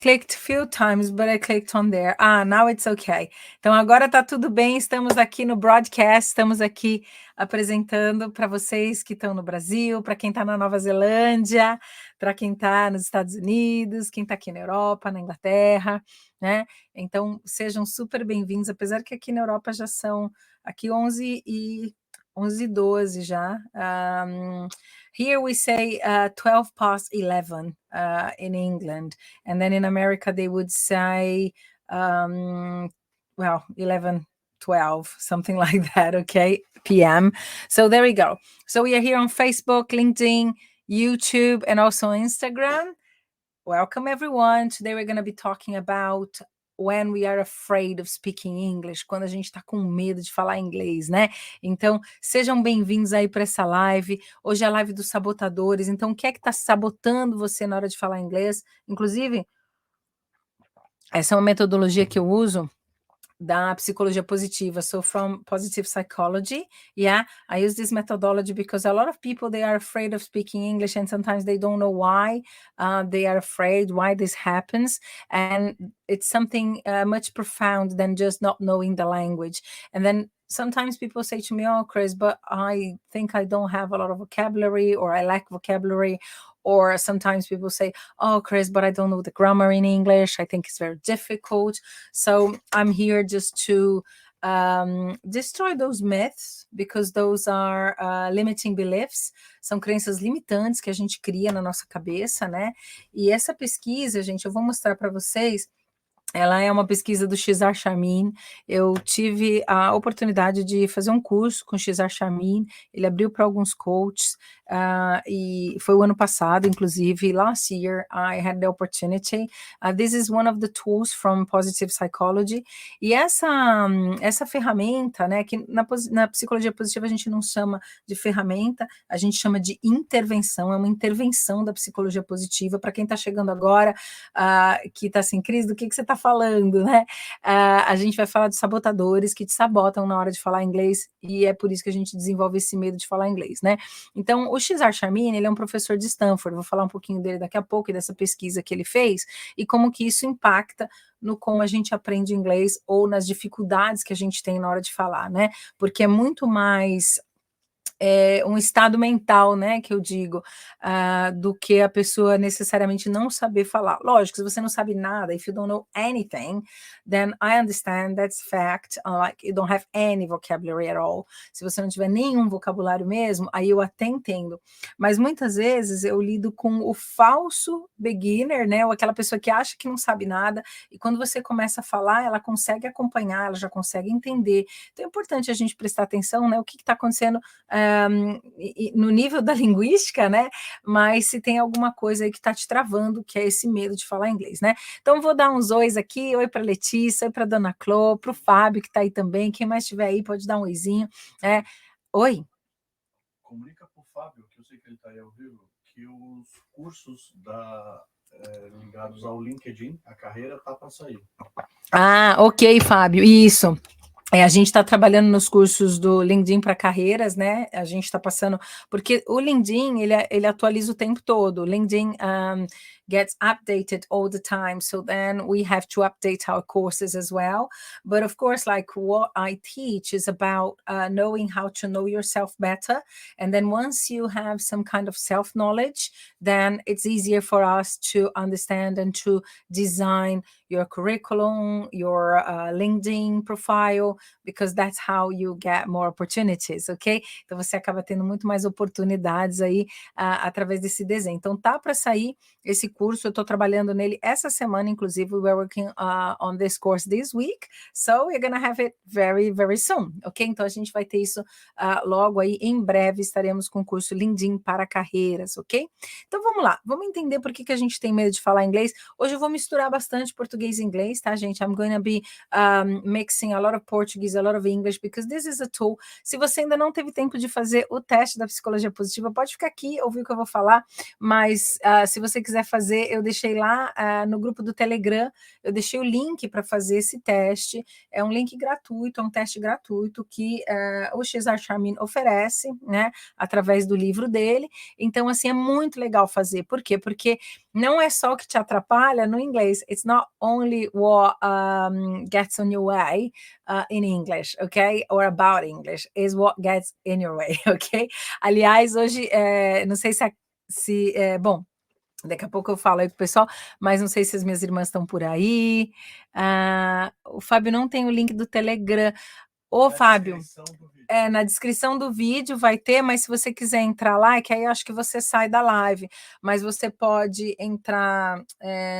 clicked few times, but I clicked on there. Ah, now it's okay. Então agora tá tudo bem, estamos aqui no broadcast, estamos aqui apresentando para vocês que estão no Brasil, para quem está na Nova Zelândia, para quem está nos Estados Unidos, quem está aqui na Europa, na Inglaterra, né? Então sejam super bem-vindos, apesar que aqui na Europa já são aqui 11h12 já. Here we say 12 past 11 in England, and then in America they would say, 11, 12, something like that, okay, p.m. So there we go. So we are here on Facebook, LinkedIn, YouTube, and also Instagram. Welcome, everyone. Today we're going to be talking about when we are afraid of speaking English, quando a gente está com medo de falar inglês, né? Então, sejam bem-vindos aí para essa live. Hoje é a live dos sabotadores. Então, o que é que está sabotando você na hora de falar inglês? Inclusive, essa é uma metodologia que eu uso da psicologia positiva. So from positive psychology, yeah, I use this methodology because a lot of people, they are afraid of speaking English, and sometimes they don't know why they are afraid, why this happens, and it's something much profound than just not knowing the language. And then sometimes people say to me, oh, Chris, but I think I don't have a lot of vocabulary, or I lack vocabulary. Or sometimes people say, oh, Chris, but I don't know the grammar in English. I think it's very difficult. So I'm here just to destroy those myths, because those are limiting beliefs. São crenças limitantes que a gente cria na nossa cabeça, né? E essa pesquisa, gente, eu vou mostrar para vocês. Ela é uma pesquisa do Cesar Charmin. Eu tive a oportunidade de fazer um curso com o Cesar Charmin. Ele abriu para alguns coaches, e foi o ano passado, inclusive. Last year, I had the opportunity. This is one of the tools from Positive Psychology. E essa ferramenta, né, que na psicologia positiva a gente não chama de ferramenta, a gente chama de intervenção. É uma intervenção da psicologia positiva. Para quem está chegando agora, que está assim, Cris, do que você está falando, né? A gente vai falar de sabotadores que te sabotam na hora de falar inglês, e é por isso que a gente desenvolve esse medo de falar inglês, né? Então, o Cesar Charmin, ele é um professor de Stanford, vou falar um pouquinho dele daqui a pouco, e dessa pesquisa que ele fez, e como que isso impacta no como a gente aprende inglês, ou nas dificuldades que a gente tem na hora de falar, né? Porque é muito mais um estado mental, né, que eu digo, do que a pessoa necessariamente não saber falar. Lógico, se você não sabe nada, if you don't know anything, then I understand, that's fact, like you don't have any vocabulary at all. Se você não tiver nenhum vocabulário mesmo, aí eu até entendo. Mas muitas vezes eu lido com o falso beginner, né, ou aquela pessoa que acha que não sabe nada, e quando você começa a falar, ela consegue acompanhar, ela já consegue entender. Então é importante a gente prestar atenção, né, o que está acontecendo no nível da linguística, né? Mas se tem alguma coisa aí que está te travando, que é esse medo de falar inglês, né? Então vou dar uns ois aqui, oi para Letícia, oi para Dona Clô, para o Fábio que está aí também, quem mais estiver aí pode dar um oizinho, né? Oi. Comunica para o Fábio, que eu sei que ele está aí ao vivo, que os cursos ligados ao LinkedIn, a carreira está para sair. Ah, ok, Fábio, isso. A gente está trabalhando nos cursos do LinkedIn para carreiras, né? A gente está passando, porque o LinkedIn ele atualiza o tempo todo. O LinkedIn gets updated all the time, so then we have to update our courses as well. But of course, like what I teach is about knowing how to know yourself better, and then once you have some kind of self-knowledge, then it's easier for us to understand and to design your curriculum, your LinkedIn profile, because that's how you get more opportunities, ok? Então você acaba tendo muito mais oportunidades aí através desse desenho. Então tá para sair esse curso, eu estou trabalhando nele essa semana, inclusive, we're working on this course this week, so we're gonna have it very, very soon, ok? Então a gente vai ter isso logo aí, em breve estaremos com o curso LinkedIn para carreiras, ok? Então vamos lá, vamos entender por que a gente tem medo de falar inglês. Hoje eu vou misturar bastante português e inglês, tá, gente? I'm going to be mixing a lot of Portuguese, a lot of English, because this is a tool. Se você ainda não teve tempo de fazer o teste da psicologia positiva, pode ficar aqui, ouvir o que eu vou falar, mas se você quiser fazer fazer, eu deixei lá no grupo do Telegram, eu deixei o link para fazer esse teste. É um link gratuito, é um teste gratuito que o Cesar Charmin oferece, né, através do livro dele. Então, assim, é muito legal fazer. Por quê? Porque não é só o que te atrapalha no inglês. It's not only what gets on your way in English, okay? Or about English. Is what gets in your way, ok? Aliás, hoje, não sei bom, daqui a pouco eu falo aí com o pessoal, mas não sei se as minhas irmãs estão por aí. O Fábio não tem o link do Telegram. Ô, Fábio, na descrição do vídeo vai ter, mas se você quiser entrar lá, é que aí eu acho que você sai da live, mas você pode entrar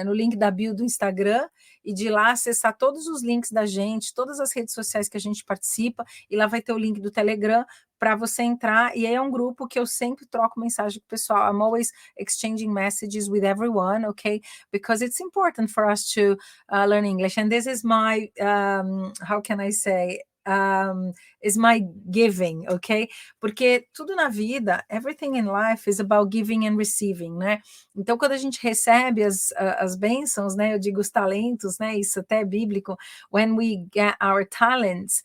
no link da bio do Instagram e de lá acessar todos os links da gente, todas as redes sociais que a gente participa, e lá vai ter o link do Telegram para você entrar, e aí é um grupo que eu sempre troco mensagem com o pessoal. I'm always exchanging messages with everyone, okay? Because it's important for us to learn English, and this is my, how can I say, is my giving, ok? Porque tudo na vida, everything in life is about giving and receiving, né? Então, quando a gente recebe as bênçãos, né? Eu digo os talentos, né? Isso até é bíblico. When we get our talents,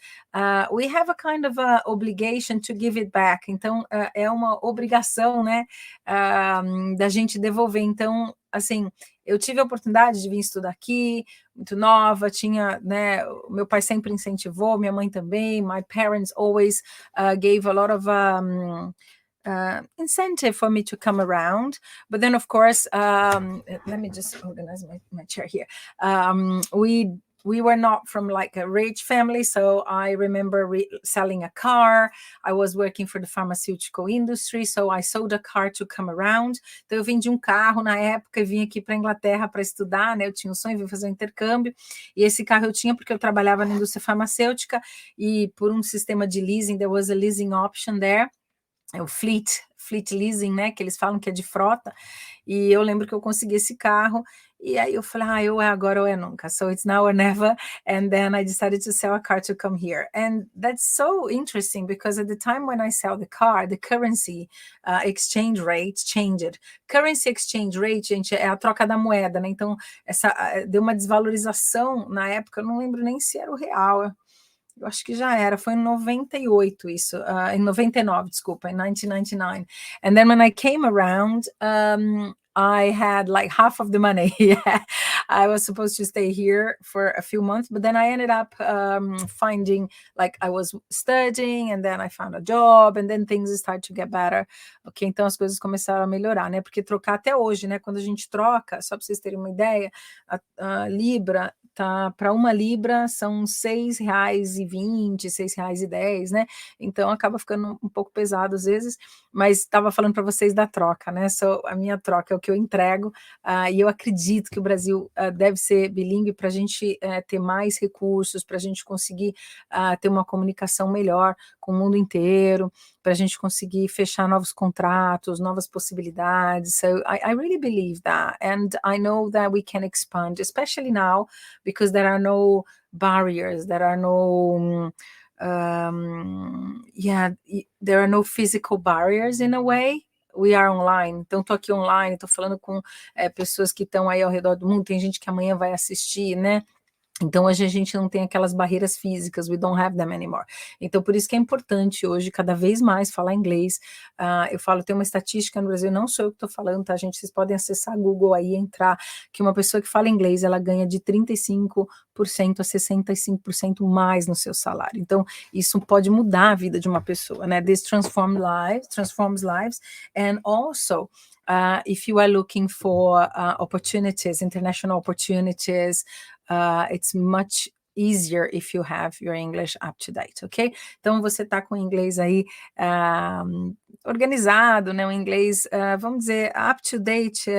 we have a kind of a obligation to give it back. Então, é uma obrigação, né? Da gente devolver. Então, assim, eu tive a oportunidade de vir estudar aqui, muito nova, tinha, né, meu pai sempre incentivou, minha mãe também, my parents always gave a lot of incentive for me to come around, but then of course, let me just organize my chair here, we were not from like a rich family, so I remember selling a car. I was working for the pharmaceutical industry, so I sold a car to come around. Então eu vendi um carro na época e vim aqui para a Inglaterra para estudar, né? Eu tinha um sonho de fazer um intercâmbio, e esse carro eu tinha porque eu trabalhava na indústria farmacêutica, e por um sistema de leasing, there was a leasing option there. É o fleet leasing, né, que eles falam que é de frota, e eu lembro que eu consegui esse carro, e aí eu falei, ou é agora ou é nunca, so it's now or never, and then I decided to sell a car to come here, and that's so interesting, because at the time when I sell the car, the currency exchange rate changed. Currency exchange rate, gente, é a troca da moeda, né, então deu uma desvalorização na época, eu não lembro nem se era o real, eu acho que já era, foi em 98 isso, em 99, desculpa, em 1999. And then when I came around, I had like half of the money. I was supposed to stay here for a few months, but then I ended up finding, like, I was studying, and then I found a job, and then things started to get better. Ok, então as coisas começaram a melhorar, né? Porque trocar até hoje, né? Quando a gente troca, só para vocês terem uma ideia, a Libra tá, para uma Libra são R$6,20, R$6,10, né? Então acaba ficando um pouco pesado às vezes, mas estava falando para vocês da troca, né? A minha troca é o que eu entrego, e eu acredito que o Brasil deve ser bilíngue para a gente ter mais recursos, para a gente conseguir ter uma comunicação melhor com o mundo inteiro, para a gente conseguir fechar novos contratos, novas possibilidades. So I really believe that, and I know that we can expand, especially now, because there are no barriers, there are no there are no physical barriers in a way. We are online, então estou aqui online, estou falando com pessoas que estão aí ao redor do mundo, tem gente que amanhã vai assistir, né? Então, hoje a gente não tem aquelas barreiras físicas, we don't have them anymore. Então, por isso que é importante hoje, cada vez mais, falar inglês. Eu falo, tem uma estatística no Brasil, não sou eu que estou falando, tá, gente? Vocês podem acessar Google aí, entrar, que uma pessoa que fala inglês, ela ganha de 35% a 65% mais no seu salário. Então, isso pode mudar a vida de uma pessoa, né? This transforms lives, and also, if you are looking for opportunities, international opportunities, it's much easier if you have your English up to date, ok? Então, você tá com o inglês aí organizado, né? O inglês, vamos dizer, up to date,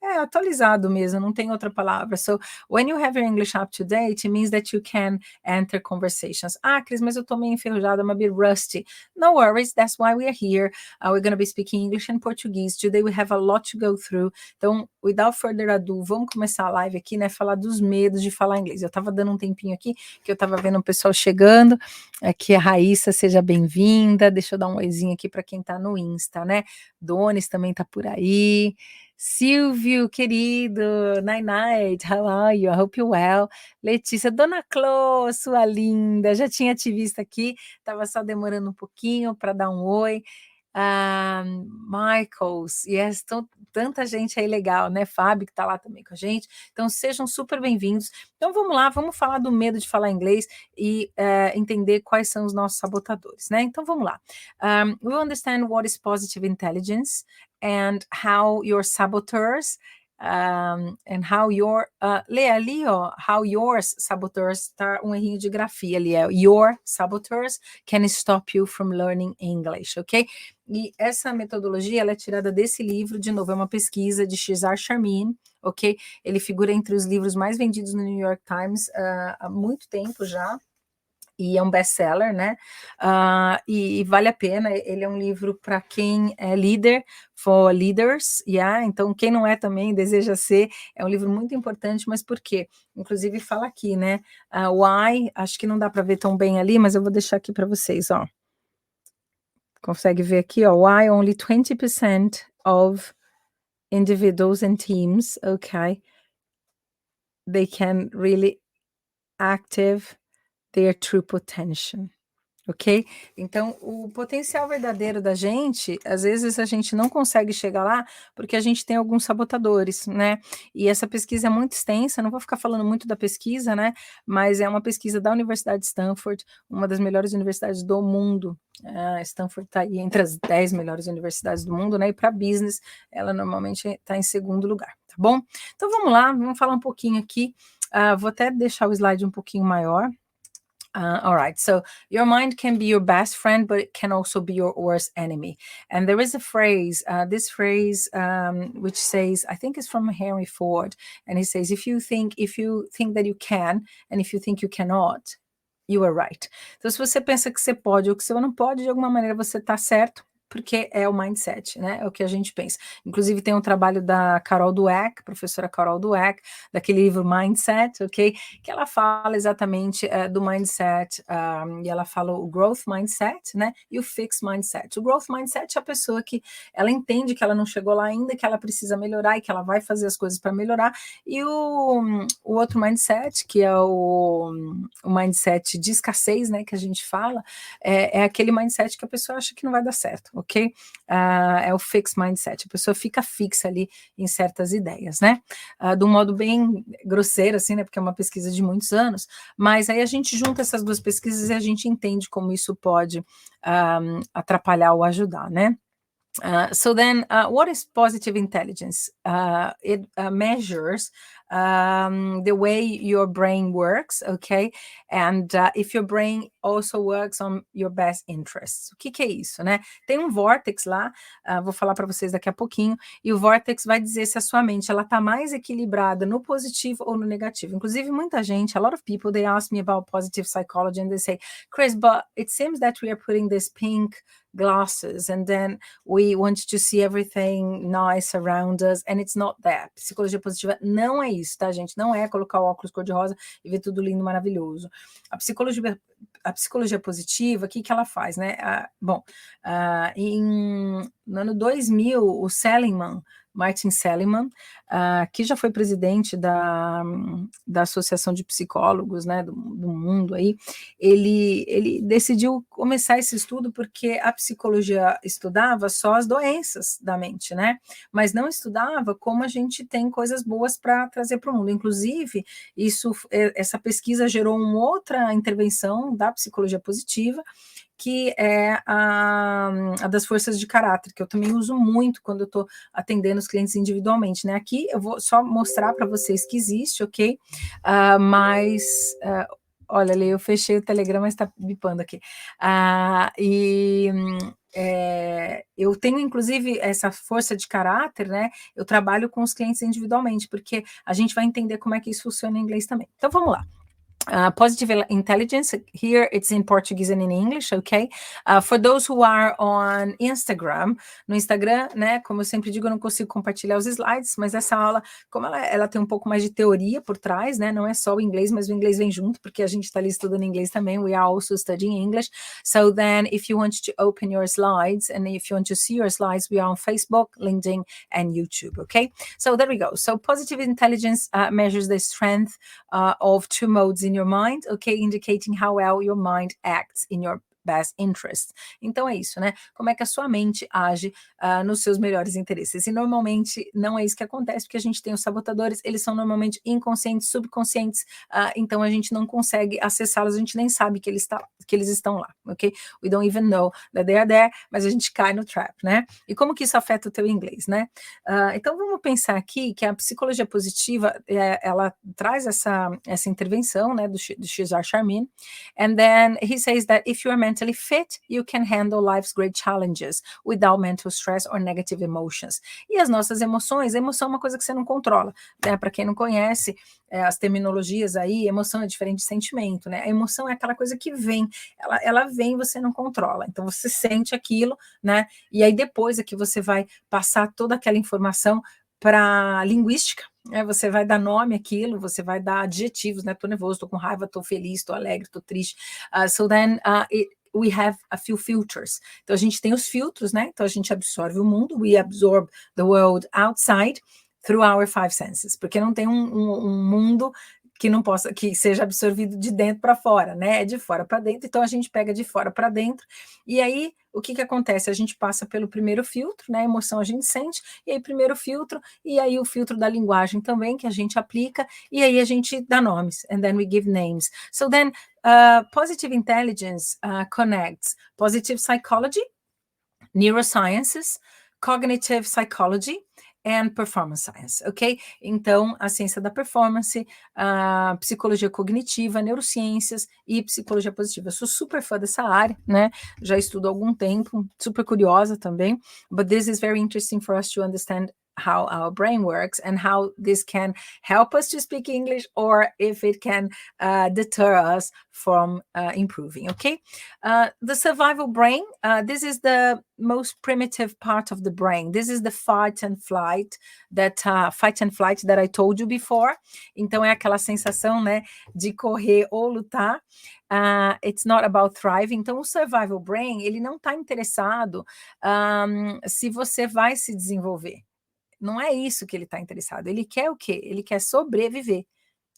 atualizado mesmo, não tem outra palavra. So, when you have your English up to date, it means that you can enter conversations. Cris, mas eu tô meio enferrujada, I'm a bit rusty. No worries, that's why we are here. We're going to be speaking English and Portuguese. Today we have a lot to go through. Então, without further ado, vamos começar a live aqui, né? Falar dos medos de falar inglês. Eu tava dando um tempinho aqui, que eu tava vendo o pessoal chegando. Aqui a Raíssa, seja bem-vinda. Deixa eu dar um oizinho aqui para quem tá no Insta, né? Donis também tá por aí. Silvio, querido, night, how are you? I hope you're well. Letícia, Dona Clô, sua linda, já tinha te visto aqui, estava só demorando um pouquinho para dar um oi. Michaels, yes, tanta gente aí legal, né? Fábio que está lá também com a gente. Então sejam super bem-vindos. Então vamos lá, vamos falar do medo de falar inglês e entender quais são os nossos sabotadores, né? Então vamos lá. We understand what is positive intelligence and how your saboteurs and how your lê ali, ó, how yours saboteurs, tá um errinho de grafia ali, your saboteurs can stop you from learning English, ok? E essa metodologia, ela é tirada desse livro, de novo, é uma pesquisa de Cesar Charmin, ok? Ele figura entre os livros mais vendidos no New York Times há muito tempo já, e é um best-seller, né? E vale a pena, ele é um livro para quem é líder, for leaders, yeah? Então quem não é também, deseja ser, é um livro muito importante, mas por quê? Inclusive fala aqui, né? Why, acho que não dá para ver tão bem ali, mas eu vou deixar aqui para vocês, ó. Consegue ver aqui, ó, why only 20% of individuals and teams, okay, they can really active their true potential, ok? Então, o potencial verdadeiro da gente, às vezes a gente não consegue chegar lá porque a gente tem alguns sabotadores, né? E essa pesquisa é muito extensa, não vou ficar falando muito da pesquisa, né? Mas é uma pesquisa da Universidade de Stanford, uma das melhores universidades do mundo. Stanford está aí entre as 10 melhores universidades do mundo, né? E para business, ela normalmente está em segundo lugar, tá bom? Então vamos lá, vamos falar um pouquinho aqui. Vou até deixar o slide um pouquinho maior. All right, so your mind can be your best friend, but it can also be your worst enemy. And there is a phrase, this phrase, which says, I think it's from Henry Ford, and he says, if you think that you can, and if you think you cannot, you are right. Então, se você pensa que você pode ou que você não pode, de alguma maneira você está certo, porque é o mindset, né? É o que a gente pensa. Inclusive, tem um trabalho da Carol Dweck, professora Carol Dweck, daquele livro Mindset, ok? Que ela fala exatamente do mindset, e ela fala o growth mindset, né? E o fixed mindset. O growth mindset é a pessoa que ela entende que ela não chegou lá ainda, que ela precisa melhorar e que ela vai fazer as coisas para melhorar. E o outro mindset, que é o mindset de escassez, né? Que a gente fala, é aquele mindset que a pessoa acha que não vai dar certo, ok? É o fixed mindset, a pessoa fica fixa ali em certas ideias, né? De um modo bem grosseiro, assim, né? Porque é uma pesquisa de muitos anos, mas aí a gente junta essas duas pesquisas e a gente entende como isso pode atrapalhar ou ajudar, né? So then, what is positive intelligence? It measures the way your brain works, okay? And if your brain also works on your best interests. O que é isso, né? Tem um vortex lá, vou falar para vocês daqui a pouquinho, e o vortex vai dizer se a sua mente ela tá mais equilibrada no positivo ou no negativo. Inclusive, muita gente, a lot of people, they ask me about positive psychology and they say, Chris, but it seems that we are putting this pink glasses and then we want to see everything nice around us and it's not that. Psicologia positiva não é isso, tá, gente? Não é colocar o óculos cor-de-rosa e ver tudo lindo, maravilhoso. A psicologia positiva, o que ela faz, né? No ano 2000, o Martin Seligman, que já foi presidente da Associação de Psicólogos, né, do mundo aí, ele decidiu começar esse estudo porque a psicologia estudava só as doenças da mente, né, mas não estudava como a gente tem coisas boas para trazer para o mundo. Inclusive, essa pesquisa gerou uma outra intervenção da psicologia positiva, que é a das forças de caráter, que eu também uso muito quando eu estou atendendo os clientes individualmente, né? Aqui eu vou só mostrar para vocês que existe, ok? Olha ali, eu fechei o Telegram, mas está bipando aqui. Eu tenho, inclusive, essa força de caráter, né? Eu trabalho com os clientes individualmente, porque a gente vai entender como é que isso funciona em inglês também. Então, vamos lá. Positive intelligence, here it's in Portuguese and in English, okay? For those who are on Instagram, no Instagram, né, como eu sempre digo, eu não consigo compartilhar os slides, mas essa aula, como ela tem um pouco mais de teoria por trás, né, não é só o inglês, mas o inglês vem junto, porque a gente está ali estudando inglês também, we are also studying English. So then, if you want to open your slides, and if you want to see your slides, we are on Facebook, LinkedIn, and YouTube, okay? So there we go. So positive intelligence measures the strength of two modes in your mind, okay, indicating how well your mind acts in your best interest. Então é isso, né? Como é que a sua mente age nos seus melhores interesses. E normalmente não é isso que acontece, porque a gente tem os sabotadores, eles são normalmente inconscientes, subconscientes, então a gente não consegue acessá-los, a gente nem sabe que eles estão lá, ok? We don't even know that they are there, mas a gente cai no trap, né? E como que isso afeta o teu inglês, né? Então vamos pensar aqui que a psicologia positiva, ela traz essa intervenção, né, do Cesar Charmin, and then he says that if you are mentally fit, you can handle life's great challenges without mental stress or negative emotions. E as nossas emoções, emoção é uma coisa que você não controla, né? Para quem não conhece as terminologias aí, emoção é diferente de sentimento, né? A emoção é aquela coisa que vem, ela vem e você não controla. Então você sente aquilo, né? E aí depois é que você vai passar toda aquela informação para linguística, né? Você vai dar nome àquilo, você vai dar adjetivos, né? Tô nervoso, tô com raiva, tô feliz, tô alegre, tô triste. So then we have a few filters. Então a gente tem os filtros, né? Então a gente absorve o mundo, we absorb the world outside through our five senses, porque não tem um mundo que seja absorvido de dentro para fora, né? É de fora para dentro, então a gente pega de fora para dentro, e aí o que acontece? A gente passa pelo primeiro filtro, né? A emoção a gente sente, e aí primeiro filtro, e aí o filtro da linguagem também, que a gente aplica, e aí a gente dá nomes, and then we give names. So then, positive intelligence connects positive psychology, neurosciences, cognitive psychology, and performance science, ok? Então, a ciência da performance, a psicologia cognitiva, neurociências e psicologia positiva. Eu sou super fã dessa área, né? Já estudo há algum tempo, super curiosa também, but this is very interesting for us to understand how our brain works and how this can help us to speak English, or if it can deter us from improving, okay? The survival brain, this is the most primitive part of the brain. This is the fight and flight that I told you before. Então é aquela sensação, né, de correr ou lutar. It's not about thriving. Então o survival brain, ele não está interessado se você vai se desenvolver. Não é isso que ele está interessado. Ele quer o quê? Ele quer sobreviver.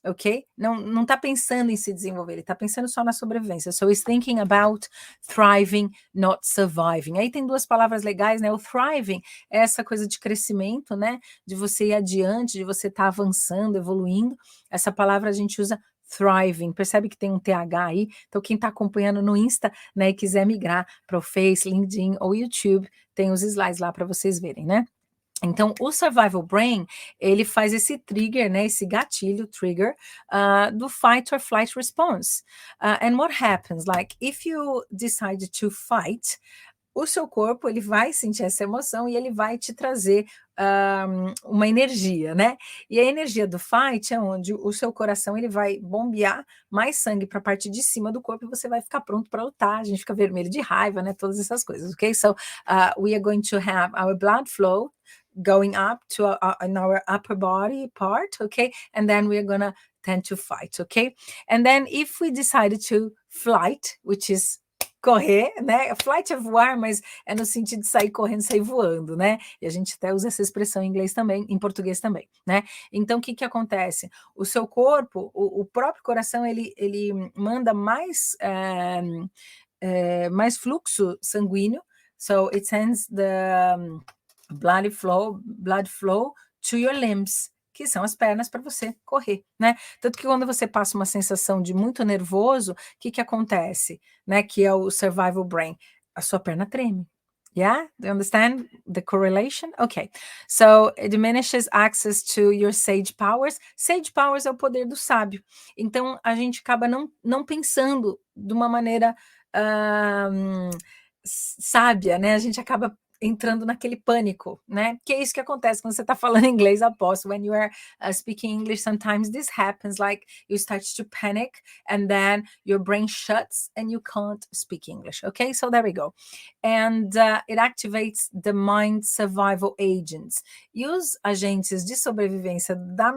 Ok? Não está pensando em se desenvolver, ele está pensando só na sobrevivência. So he's thinking about thriving, not surviving. Aí tem duas palavras legais, né? O thriving é essa coisa de crescimento, né? De você ir adiante, de você estar avançando, evoluindo. Essa palavra a gente usa thriving. Percebe que tem um TH aí? Então quem está acompanhando no Insta, né, e quiser migrar para o Face, LinkedIn ou YouTube, tem os slides lá para vocês verem, né? Então, o survival brain, ele faz esse trigger, né, esse gatilho, trigger, do fight or flight response. And what happens, like, if you decide to fight, o seu corpo, ele vai sentir essa emoção e ele vai te trazer uma energia, né? E a energia do fight é onde o seu coração, ele vai bombear mais sangue para a parte de cima do corpo e você vai ficar pronto para lutar. A gente fica vermelho de raiva, né? Todas essas coisas, ok? So, we are going to have our blood flow going up to in our upper body part, okay? And then we're gonna tend to fight, okay? And then if we decided to flight, which is correr, né? Flight é voar, mas é no sentido de sair correndo, sair voando, né? E a gente até usa essa expressão em inglês também, em português também, né? Então, o que acontece? O seu corpo, o próprio coração, ele manda mais fluxo sanguíneo, so it sends the blood flow to your limbs, que são as pernas para você correr, né? Tanto que quando você passa uma sensação de muito nervoso, o que acontece, né? Que é o survival brain, a sua perna treme. Yeah, do you understand the correlation? Okay, so it diminishes access to your sage powers. Sage powers é o poder do sábio. Então a gente acaba não pensando de uma maneira sábia, né? A gente acaba entrando naquele pânico, né? Que é isso que acontece quando você está falando inglês, aposto. When you are speaking English, sometimes this happens, like you start to panic and then your brain shuts and you can't speak English, okay? So there we go. And it activates the mind survival agents. E os agentes de sobrevivência da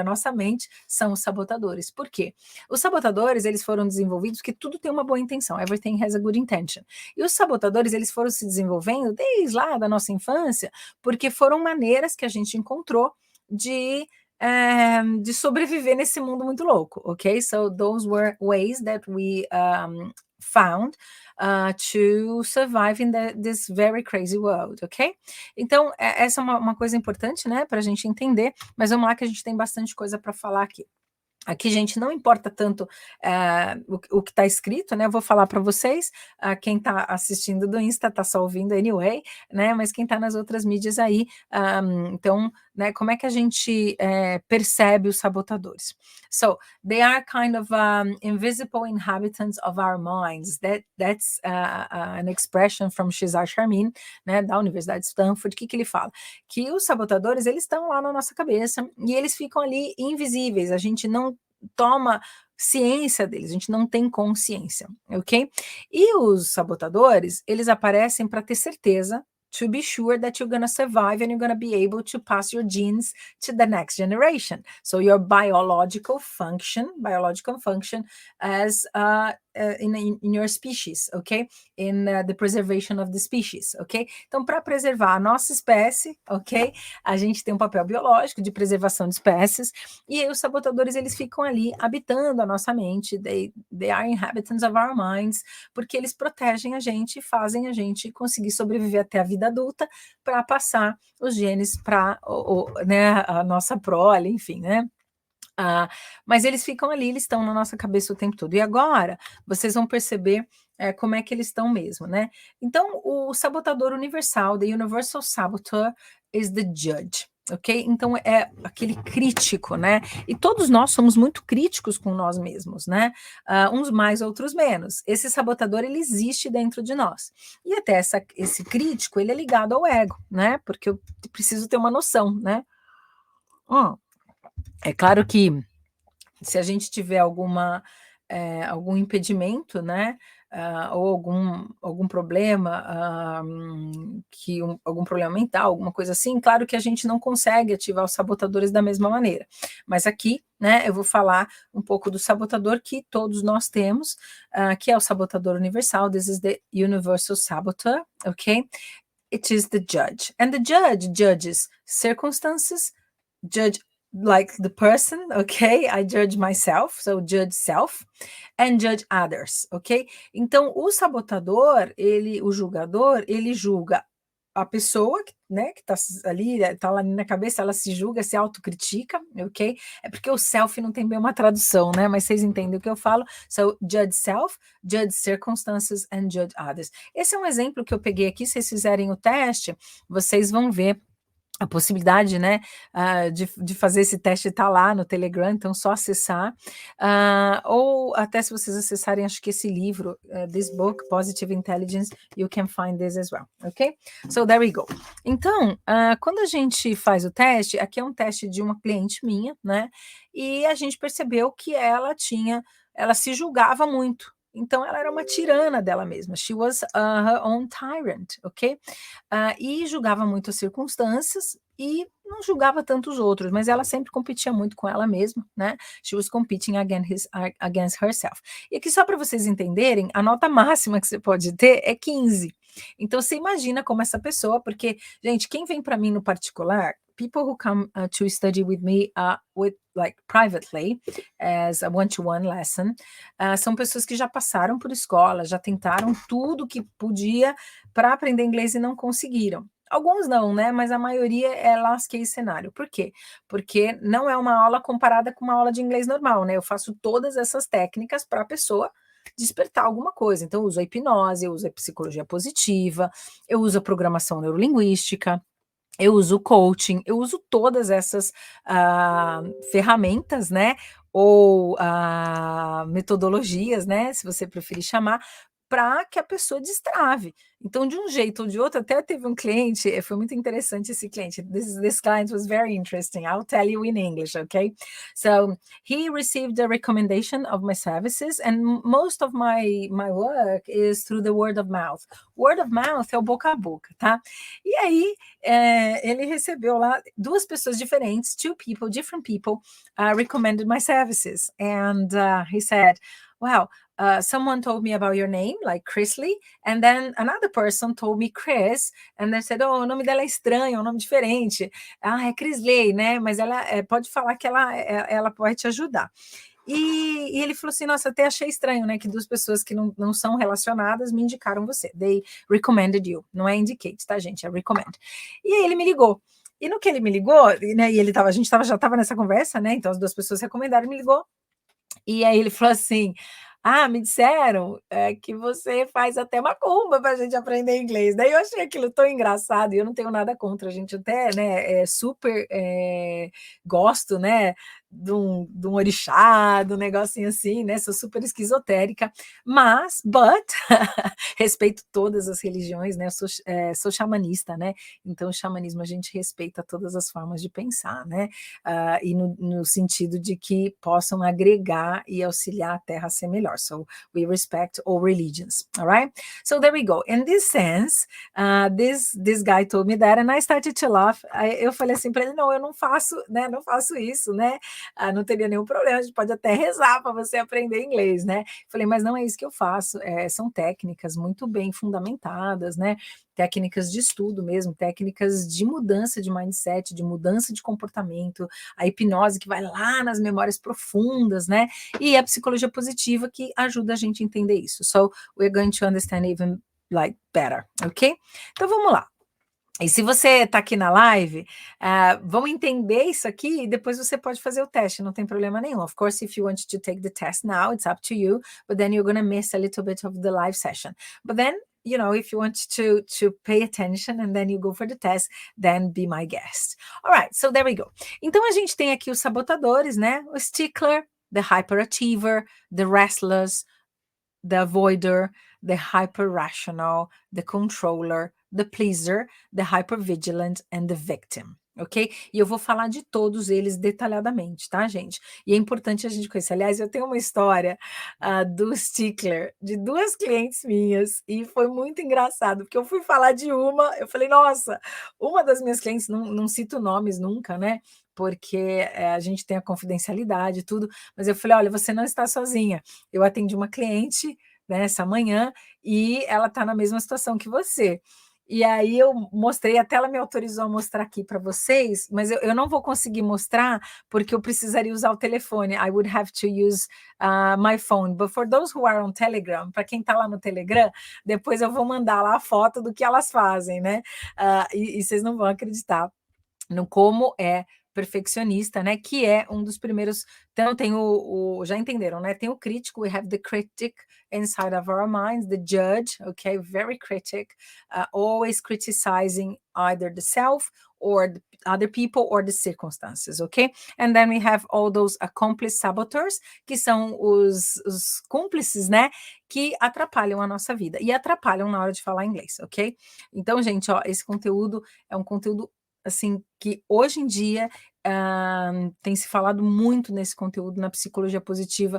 nossa mente são os sabotadores. Por quê? Os sabotadores, eles foram desenvolvidos porque tudo tem uma boa intenção. Everything has a good intention. E os sabotadores, eles foram se desenvolvendo desde lá da nossa infância, porque foram maneiras que a gente encontrou de sobreviver nesse mundo muito louco, ok? So those were ways that we found to survive in this very crazy world, ok? Então, essa é uma coisa importante, né, para a gente entender, mas vamos lá que a gente tem bastante coisa para falar aqui. Aqui, gente, não importa tanto o que está escrito, né? Eu vou falar para vocês, quem está assistindo do Insta está só ouvindo anyway, né? Mas quem está nas outras mídias aí, então, né? Como é que a gente percebe os sabotadores? So, they are kind of invisible inhabitants of our minds. That's an expression from Cesar Charmin, né? Da Universidade de Stanford. O que ele fala? Que os sabotadores, eles estão lá na nossa cabeça e eles ficam ali invisíveis. A gente não toma ciência deles, a gente não tem consciência, ok? E os sabotadores, eles aparecem para ter certeza, to be sure that you're going to survive and you're going to be able to pass your genes to the next generation. So your biological function as in your species, ok? In the preservation of the species, ok? Então, para preservar a nossa espécie, ok? A gente tem um papel biológico de preservação de espécies, e aí os sabotadores, eles ficam ali habitando a nossa mente, they are inhabitants of our minds, porque eles protegem a gente e fazem a gente conseguir sobreviver até a vida adulta para passar os genes para né, a nossa prole, enfim, né? Mas eles ficam ali, eles estão na nossa cabeça o tempo todo. E agora, vocês vão perceber como é que eles estão mesmo, né? Então, o sabotador universal, the universal saboteur, is the judge. Ok? Então é aquele crítico, né? E todos nós somos muito críticos com nós mesmos, né? Uns mais, outros menos. Esse sabotador, ele existe dentro de nós. E até esse crítico, ele é ligado ao ego, né? Porque eu preciso ter uma noção, né? É claro que se a gente tiver algum impedimento, né, ou algum problema, algum problema mental, alguma coisa assim, claro que a gente não consegue ativar os sabotadores da mesma maneira. Mas aqui, né, eu vou falar um pouco do sabotador que todos nós temos, que é o sabotador universal. This is the universal saboteur, okay? It is the judge. And the judge judges circumstances, judge like the person, okay? I judge myself, so judge self, and judge others, ok? Então, o sabotador, o julgador, ele julga a pessoa, né, que tá lá na cabeça, ela se julga, se autocritica, ok? É porque o self não tem bem uma tradução, né? Mas vocês entendem o que eu falo. So, judge self, judge circumstances, and judge others. Esse é um exemplo que eu peguei aqui. Se vocês fizerem o teste, vocês vão ver a possibilidade, né, de fazer esse teste. Está lá no Telegram, então só acessar, ou até se vocês acessarem, acho que esse livro, this book, Positive Intelligence, you can find this as well, ok? So there we go. Então, quando a gente faz o teste, aqui é um teste de uma cliente minha, né, e a gente percebeu que ela se julgava muito. Então, ela era uma tirana dela mesma. She was her own tyrant, ok? E julgava muito as circunstâncias e não julgava tanto os outros, mas ela sempre competia muito com ela mesma, né? She was competing against herself. E aqui, só para vocês entenderem, a nota máxima que você pode ter é 15. Então, você imagina como essa pessoa, porque, gente, quem vem para mim no particular, people who come to study with me like privately as a one-to-one lesson, são pessoas que já passaram por escola, já tentaram tudo que podia para aprender inglês e não conseguiram. Alguns não, né? Mas a maioria é last case cenário. Por quê? Porque não é uma aula comparada com uma aula de inglês normal, né? Eu faço todas essas técnicas para a pessoa despertar alguma coisa. Então, eu uso a hipnose, eu uso a psicologia positiva, eu uso a programação neurolinguística, eu uso o coaching, eu uso todas essas ferramentas, né? Ou metodologias, né? Se você preferir chamar, para que a pessoa destrave. Então, de um jeito ou de outro, até teve um cliente, foi muito interessante esse cliente. This client was very interesting. I'll tell you in English, okay? So he received a recommendation of my services, and most of my work is through the word of mouth. Word of mouth é o boca a boca, tá? E aí, ele recebeu lá 2 pessoas diferentes, different people, recommended my services. And he said, wow, someone told me about your name, like Chrisley, and then another person told me Chris, and they said, oh, o nome dela é estranho, é um nome diferente. Ah, é Chrisley, né? Mas ela pode falar que ela pode te ajudar. E ele falou assim, nossa, até achei estranho, né, que 2 pessoas que não são relacionadas me indicaram você. They recommended you. Não é indicate, tá, gente? É recommend. E aí ele me ligou. E no que ele me ligou, né, e a gente já estava nessa conversa, né, então as 2 pessoas recomendaram, me ligou. E aí ele falou assim, me disseram que você faz até macumba para a gente aprender inglês. Daí eu achei aquilo tão engraçado, e eu não tenho nada contra, a gente até, né, super gosto, né, de um orixá, de um negocinho assim, né, sou super esquizotérica, but, respeito todas as religiões, né, sou xamanista, né, então o xamanismo a gente respeita todas as formas de pensar, né, e no sentido de que possam agregar e auxiliar a Terra a ser melhor. So we respect all religions, all right? So there we go. In this sense, this guy told me that, and I started to laugh. Eu falei assim para ele, não, eu não faço, né? Não faço isso, né? Não teria nenhum problema, a gente pode até rezar para você aprender inglês, né? Falei, mas não é isso que eu faço. São técnicas muito bem fundamentadas, né? Técnicas de estudo mesmo, técnicas de mudança de mindset, de mudança de comportamento, a hipnose que vai lá nas memórias profundas, né? E a psicologia positiva que ajuda a gente a entender isso. So we're going to understand even like better, ok? Então vamos lá. E se você está aqui na live, vamos entender isso aqui e depois você pode fazer o teste, não tem problema nenhum. Of course, if you want to take the test now, it's up to you, but then you're going to miss a little bit of the live session. But then, you know, if you want to pay attention and then you go for the test, then be my guest. All right, so there we go. Então, a gente tem aqui os sabotadores, né? O stickler, the hyperachiever, the restless, the avoider, the hyper-rational, the controller, the pleaser, the hypervigilant and the victim, ok? E eu vou falar de todos eles detalhadamente, tá, gente? E é importante a gente conhecer. Aliás, eu tenho uma história do stickler, de 2 clientes minhas, e foi muito engraçado, porque eu fui falar de uma, eu falei, nossa, uma das minhas clientes, não cito nomes nunca, né? Porque a gente tem a confidencialidade e tudo, mas eu falei, olha, você não está sozinha. Eu atendi uma cliente, né, essa manhã, e ela está na mesma situação que você. E aí eu mostrei, até ela me autorizou a mostrar aqui para vocês, mas eu não vou conseguir mostrar porque eu precisaria usar o telefone. I would have to use my phone. But for those who are on Telegram, para quem está lá no Telegram, depois eu vou mandar lá a foto do que elas fazem, né? E vocês não vão acreditar no como é perfeccionista, né, que é um dos primeiros, então tem já entenderam, né, tem o crítico, we have the critic inside of our minds, the judge, okay, very critic, always criticizing either the self or the other people or the circumstances, okay, and then we have all those accomplice saboteurs, que são os cúmplices, né, que atrapalham a nossa vida, e atrapalham na hora de falar inglês, ok? Então, gente, ó, esse conteúdo é um conteúdo assim, que hoje em dia tem se falado muito nesse conteúdo na psicologia positiva,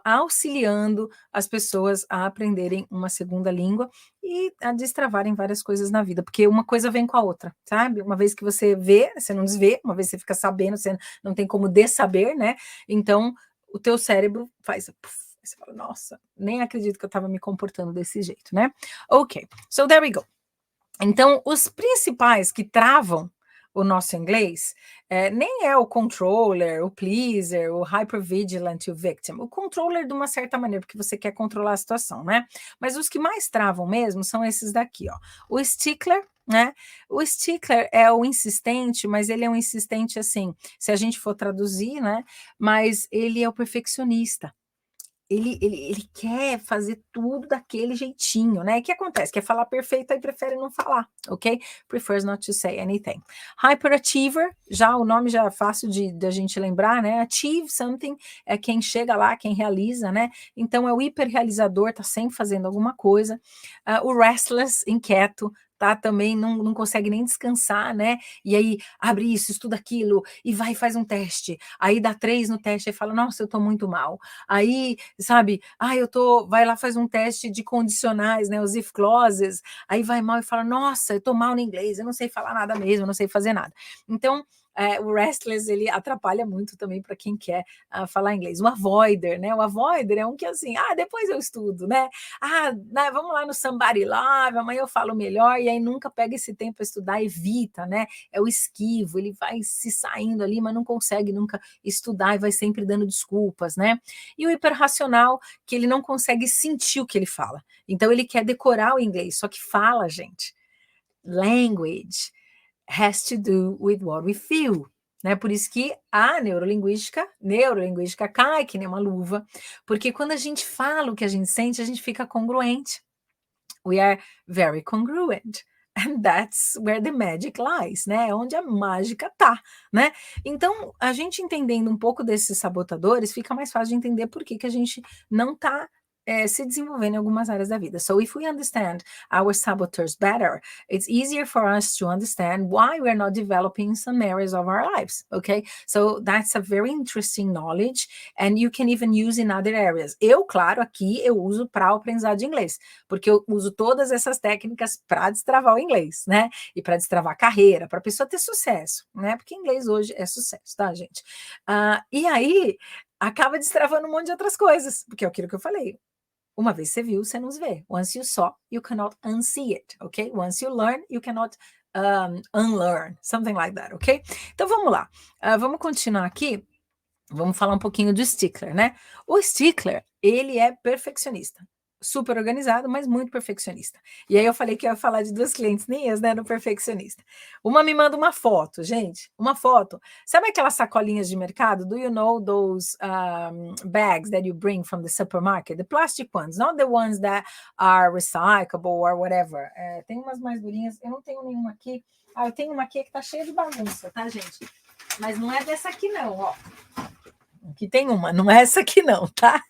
auxiliando as pessoas a aprenderem uma segunda língua e a destravarem várias coisas na vida, porque uma coisa vem com a outra, sabe? Uma vez que você vê, você não desvê, uma vez que você fica sabendo, você não tem como dessaber, né? Então, o teu cérebro faz... Você fala, nossa, nem acredito que eu estava me comportando desse jeito, né? Ok, so there we go. Então, os principais que travam o nosso inglês nem é o controller, o pleaser, o hypervigilant e o victim. O controller, de uma certa maneira, porque você quer controlar a situação, né? Mas os que mais travam mesmo são esses daqui, ó. O stickler, né? O stickler é o insistente, mas ele é um insistente assim, se a gente for traduzir, né? Mas ele é o perfeccionista. ele quer fazer tudo daquele jeitinho, né? O que acontece? Quer falar perfeito, aí prefere não falar, ok? Prefers not to say anything. Hyperachiever, já o nome já é fácil da gente lembrar, né? Achieve something é quem chega lá, quem realiza, né? Então é o hiperrealizador, tá sempre fazendo alguma coisa. O restless, inquieto, tá? Também não consegue nem descansar, né? E aí abre isso, estuda aquilo, e vai e faz um teste. Aí dá 3 no teste e fala, nossa, eu tô muito mal. Aí, sabe, vai lá, faz um teste de condicionais, né, os if clauses, aí vai mal e fala, nossa, eu tô mal no inglês, eu não sei falar nada mesmo, eu não sei fazer nada. Então, o restless, ele atrapalha muito também para quem quer falar inglês. O avoider, né, o avoider é um que assim, depois eu estudo, né, vamos lá no Somebody Love, amanhã eu falo melhor, e aí nunca pega esse tempo para estudar, evita, né, é o esquivo, ele vai se saindo ali, mas não consegue nunca estudar e vai sempre dando desculpas, né, e o hiperracional, que ele não consegue sentir o que ele fala. Então ele quer decorar o inglês, só que fala, gente. Language has to do with what we feel. Né? Por isso que a neurolinguística cai que nem uma luva, porque quando a gente fala o que a gente sente, a gente fica congruente. We are very congruent. And that's where the magic lies, né? É onde a mágica tá, né? Então, a gente entendendo um pouco desses sabotadores, fica mais fácil de entender por que a gente não tá se desenvolvendo em algumas áreas da vida. So, if we understand our saboteurs better, it's easier for us to understand why we're not developing some areas of our lives, okay? So, that's a very interesting knowledge, and you can even use in other areas. Eu, claro, aqui eu uso para o aprendizado de inglês, porque eu uso todas essas técnicas para destravar o inglês, né? E para destravar a carreira, para a pessoa ter sucesso, né? Porque inglês hoje é sucesso, tá, gente? E aí acaba destravando um monte de outras coisas, porque é aquilo que eu falei. Uma vez você viu, você não se vê. Once you saw, you cannot unsee it, ok? Once you learn, you cannot unlearn, something like that, ok? Então vamos lá, vamos continuar aqui. Vamos falar um pouquinho do Stickler, né? O Stickler, ele é perfeccionista. Super organizado, mas muito perfeccionista. E aí eu falei que eu ia falar de 2 clientes minhas, né, no perfeccionista. Uma me manda uma foto, gente, uma foto. Sabe aquelas sacolinhas de mercado? Do you know those bags that you bring from the supermarket? The plastic ones, not the ones that are recyclable or whatever. Tem umas mais durinhas, eu não tenho nenhuma aqui. Eu tenho uma aqui que tá cheia de bagunça, tá, gente? Mas não é dessa aqui não, ó. Aqui tem uma, não é essa aqui não, tá?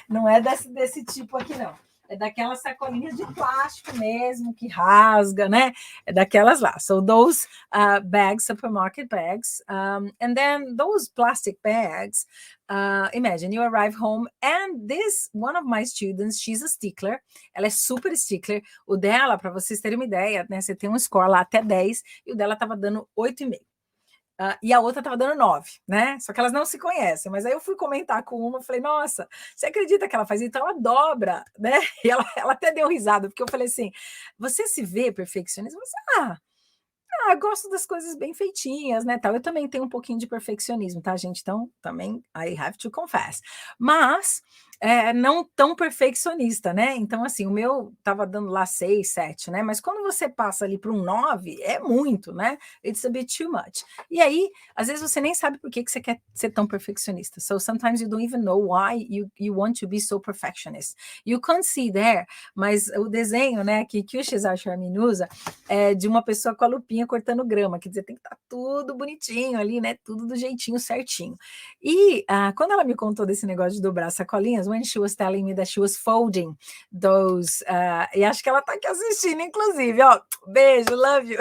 Não é desse tipo aqui não. É daquelas sacolinhas de plástico mesmo, que rasga, né? É daquelas lá. So those bags, supermarket bags, and then those plastic bags, imagine you arrive home and this, one of my students, she's a stickler, ela é super stickler, o dela, para vocês terem uma ideia, né? Você tem um score lá até 10 e o dela estava dando 8,5. E a outra estava dando 9, né? Só que elas não se conhecem. Mas aí eu fui comentar com uma, falei, nossa, você acredita que ela faz isso? Então ela dobra, né? E ela até deu risada, porque eu falei assim, você se vê perfeccionista? Você, eu gosto das coisas bem feitinhas, né, tal. Eu também tenho um pouquinho de perfeccionismo, tá, gente? Então, também, I have to confess. Mas, não tão perfeccionista, né? Então, assim, o meu estava dando lá 6, 7, né? Mas quando você passa ali para um 9, é muito, né? It's a bit too much. E aí, às vezes você nem sabe por que você quer ser tão perfeccionista. So, sometimes you don't even know why you want to be so perfectionist. You can't see there, mas o desenho, né, que o Cesar Charmin usa, é de uma pessoa com a lupinha cortando grama, quer dizer, tem que estar tudo bonitinho ali, né? Tudo do jeitinho certinho. E quando ela me contou desse negócio de dobrar sacolinhas, when she was telling me that she was folding those, e acho que ela tá aqui assistindo, inclusive, ó, beijo, love you.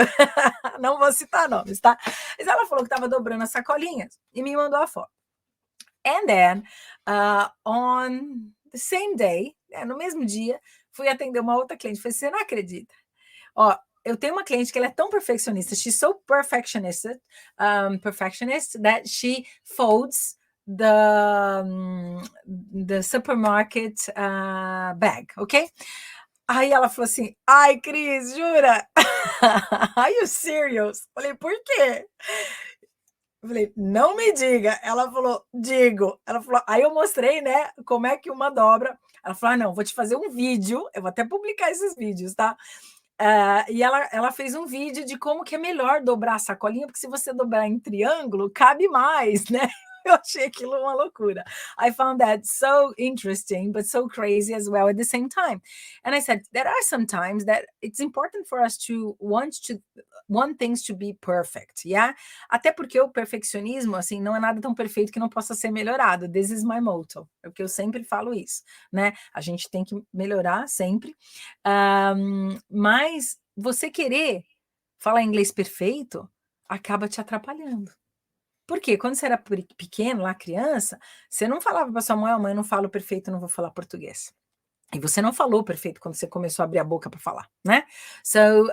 Não vou citar nomes, tá? Mas ela falou que estava dobrando as sacolinhas e me mandou a foto. And then, on the same day, no mesmo dia, fui atender uma outra cliente. Falei, você não acredita? Ó, eu tenho uma cliente que ela é tão perfeccionista, she's so perfectionist that she folds the supermarket bag, ok? Aí ela falou assim, ai, Cris, jura? Are you serious? Falei, por quê? Eu falei, não me diga. Ela falou, digo. Ela falou, aí eu mostrei, né, como é que uma dobra. Ela falou, não, vou te fazer um vídeo, eu vou até publicar esses vídeos, tá? E ela fez um vídeo de como que é melhor dobrar a sacolinha, porque se você dobrar em triângulo, cabe mais, né? Eu achei aquilo uma loucura. I found that so interesting, but so crazy as well at the same time. And I said, there are some times that it's important for us to want things to be perfect, yeah? Até porque o perfeccionismo, assim, não é nada tão perfeito que não possa ser melhorado. This is my motto. É o que eu sempre falo isso, né? A gente tem que melhorar sempre. Mas você querer falar inglês perfeito acaba te atrapalhando. Porque quando você era pequeno, lá criança, você não falava para sua mãe: "Ó, mãe, eu não falo perfeito, eu não vou falar português". E você não falou perfeito quando você começou a abrir a boca para falar, né? So,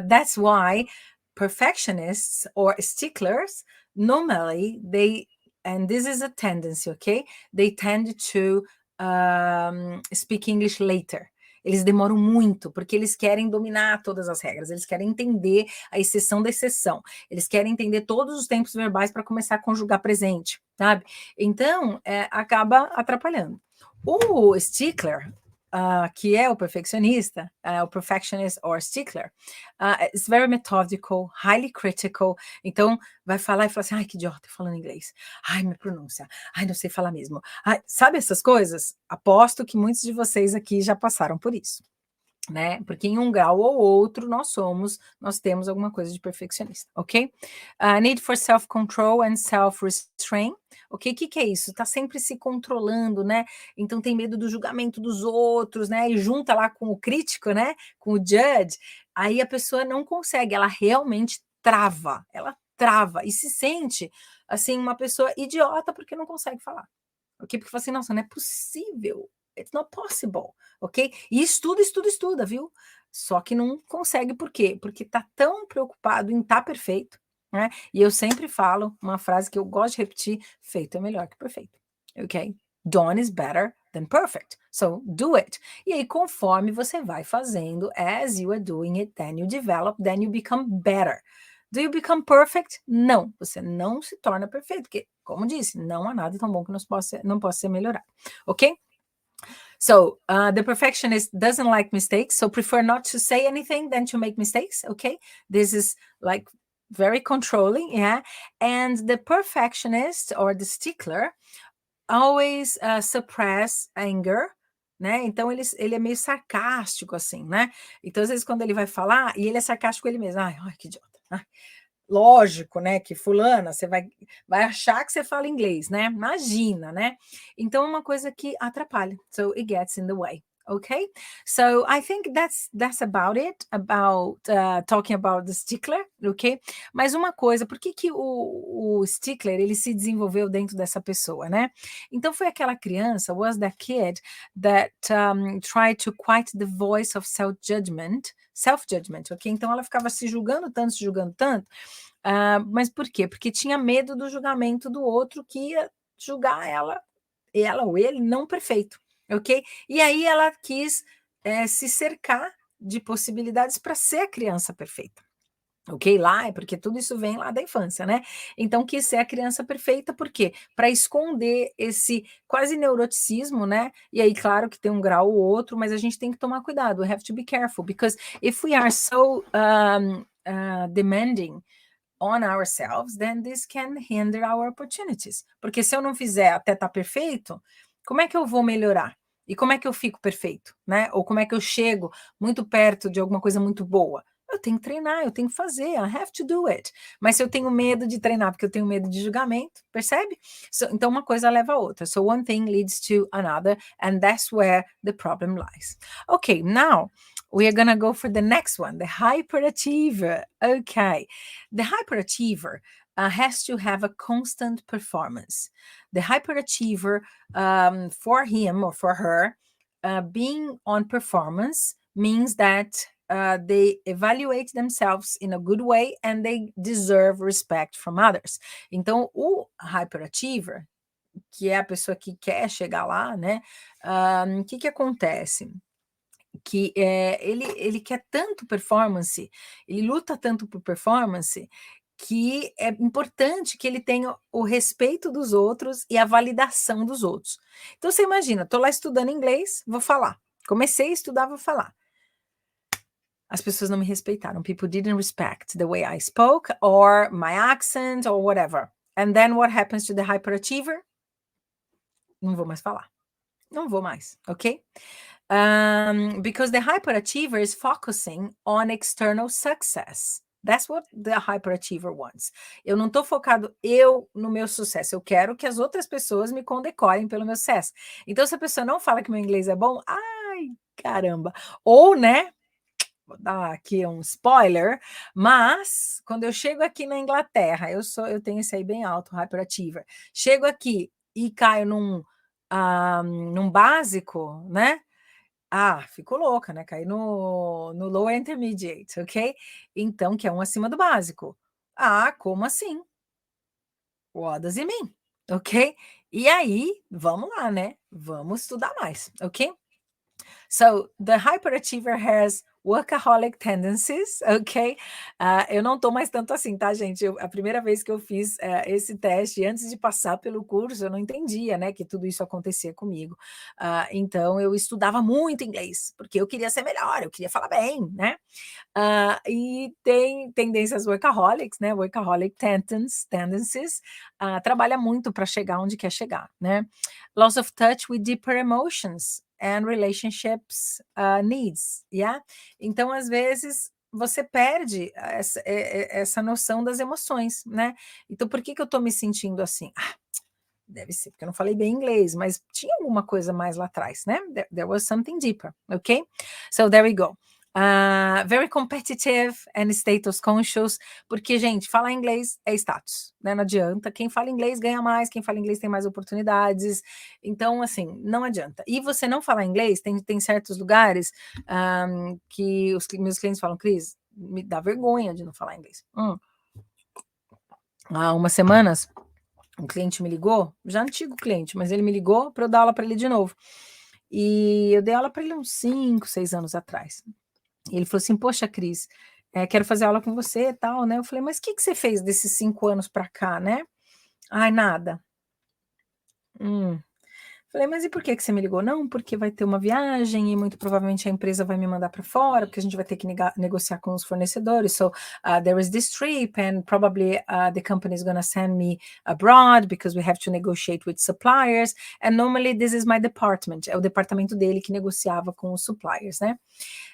that's why perfectionists or sticklers, normally and this is a tendency, okay? They tend to speak English later. Eles demoram muito, porque eles querem dominar todas as regras, eles querem entender a exceção da exceção, eles querem entender todos os tempos verbais para começar a conjugar presente, sabe? Então, acaba atrapalhando. O stickler, que é o perfeccionista, o perfectionist or stickler, is very methodical, highly critical. Então, vai falar e fala assim: ai, que idiota, falando inglês. Ai, minha pronúncia. Ai, não sei falar mesmo. Ai, sabe essas coisas? Aposto que muitos de vocês aqui já passaram por isso, né? Porque em um grau ou outro nós temos alguma coisa de perfeccionista, ok? Need for self-control and self-restraint. Ok, o que é isso? Tá sempre se controlando, né? Então tem medo do julgamento dos outros, né? E junta lá com o crítico, né? Com o judge, aí a pessoa não consegue, ela realmente ela trava e se sente assim uma pessoa idiota porque não consegue falar. Ok? Porque fala assim, nossa, não é possível. It's not possible, ok? E estuda, viu? Só que não consegue, por quê? Porque tá tão preocupado em estar perfeito, né? E eu sempre falo uma frase que eu gosto de repetir: feito é melhor que perfeito, ok? Done is better than perfect. So do it. E aí, conforme você vai fazendo, as you are doing it, then you develop, then you become better. Do you become perfect? Não, você não se torna perfeito, porque, como disse, não há nada tão bom que não possa ser melhorado, ok? So, the perfectionist doesn't like mistakes, so prefer not to say anything than to make mistakes, okay? This is like very controlling, yeah? And the perfectionist or the stickler always suppress anger, né? Então ele é meio sarcástico, assim, né? Então, às vezes, quando ele vai falar, e ele é sarcástico com ele mesmo, ai, que idiota. Ai, lógico, né, que fulana, você vai achar que você fala inglês, né? Imagina, né? Então, é uma coisa que atrapalha. So, it gets in the way. Okay, so I think that's about it, about talking about the stickler, ok? Mas uma coisa, por que o stickler, ele se desenvolveu dentro dessa pessoa, né? Então, foi aquela criança, was that kid that tried to quiet the voice of self-judgment, ok? Então, ela ficava se julgando tanto, mas por quê? Porque tinha medo do julgamento do outro que ia julgar ela ou ele não perfeito, ok? E aí ela quis se cercar de possibilidades para ser a criança perfeita. Ok? Lá é porque tudo isso vem lá da infância, né? Então, quis ser a criança perfeita, por quê? Para esconder esse quase neuroticismo, né? E aí, claro que tem um grau ou outro, mas a gente tem que tomar cuidado. We have to be careful, because if we are so demanding on ourselves, then this can hinder our opportunities. Porque se eu não fizer até estar perfeito, como é que eu vou melhorar? E como é que eu fico perfeito, né? Ou como é que eu chego muito perto de alguma coisa muito boa? Eu tenho que treinar, eu tenho que fazer, I have to do it. Mas se eu tenho medo de treinar porque eu tenho medo de julgamento, percebe? Então uma coisa leva a outra. So one thing leads to another, and that's where the problem lies. Okay, now we are gonna go for the next one, the hyperachiever. Okay, the hyperachiever has to have a constant performance. The hyperachiever, for him or for her, being on performance means that they evaluate themselves in a good way and they deserve respect from others. Então, o hyperachiever, que é a pessoa que quer chegar lá, né? O que acontece? Que ele quer tanto performance, ele luta tanto por performance, que é importante que ele tenha o respeito dos outros e a validação dos outros. Então, você imagina, estou lá estudando inglês, vou falar. Comecei a estudar, vou falar. As pessoas não me respeitaram. People didn't respect the way I spoke or my accent or whatever. And then what happens to the hyperachiever? Não vou mais falar. Não vou mais, ok? Because the hyperachiever is focusing on external success. That's what the hyperachiever wants. Eu não estou focado no meu sucesso. Eu quero que as outras pessoas me condecorem pelo meu sucesso. Então, se a pessoa não fala que meu inglês é bom, ai, caramba. Ou, né? Vou dar aqui um spoiler, mas quando eu chego aqui na Inglaterra, eu tenho esse aí bem alto, hyperachiever. Chego aqui e caio num básico, né? Fico louca, né? Caí no lower intermediate, ok? Então, que é um acima do básico. Como assim? What does it mean? Ok? E aí, vamos lá, né? Vamos estudar mais, ok? So, the hyperachiever has workaholic tendencies, ok? Eu não tô mais tanto assim, tá, gente? A primeira vez que eu fiz esse teste, antes de passar pelo curso, eu não entendia, né, que tudo isso acontecia comigo. Então, eu estudava muito inglês, porque eu queria ser melhor, eu queria falar bem, né? E tem tendências workaholics, né? Workaholic tendencies, trabalha muito para chegar onde quer chegar, né? Loss of touch with deeper emotions and relationships needs, yeah? Então, às vezes, você perde essa noção das emoções, né? Então, por que eu tô me sentindo assim? Deve ser porque eu não falei bem inglês, mas tinha alguma coisa mais lá atrás, né? There was something deeper, okay? So there we go. Very competitive and status conscious, porque, gente, falar inglês é status, né? Não adianta. Quem fala inglês ganha mais, quem fala inglês tem mais oportunidades. Então, assim, não adianta. E você não falar inglês, tem certos lugares que os meus clientes falam, Cris, me dá vergonha de não falar inglês. Há umas semanas, um cliente me ligou, já antigo cliente, mas ele me ligou para eu dar aula para ele de novo. E eu dei aula para ele uns 5, 6 anos atrás. E ele falou assim: Poxa, Cris, quero fazer aula com você e tal, né? Eu falei: Mas o que você fez desses 5 anos para cá, né? Ai, nada. Falei: Mas e por que você me ligou? Não, porque vai ter uma viagem e muito provavelmente a empresa vai me mandar para fora, porque a gente vai ter que negociar com os fornecedores. So there is this trip and probably the company is going to send me abroad because we have to negotiate with suppliers. And normally this is my department. É o departamento dele que negociava com os suppliers, né?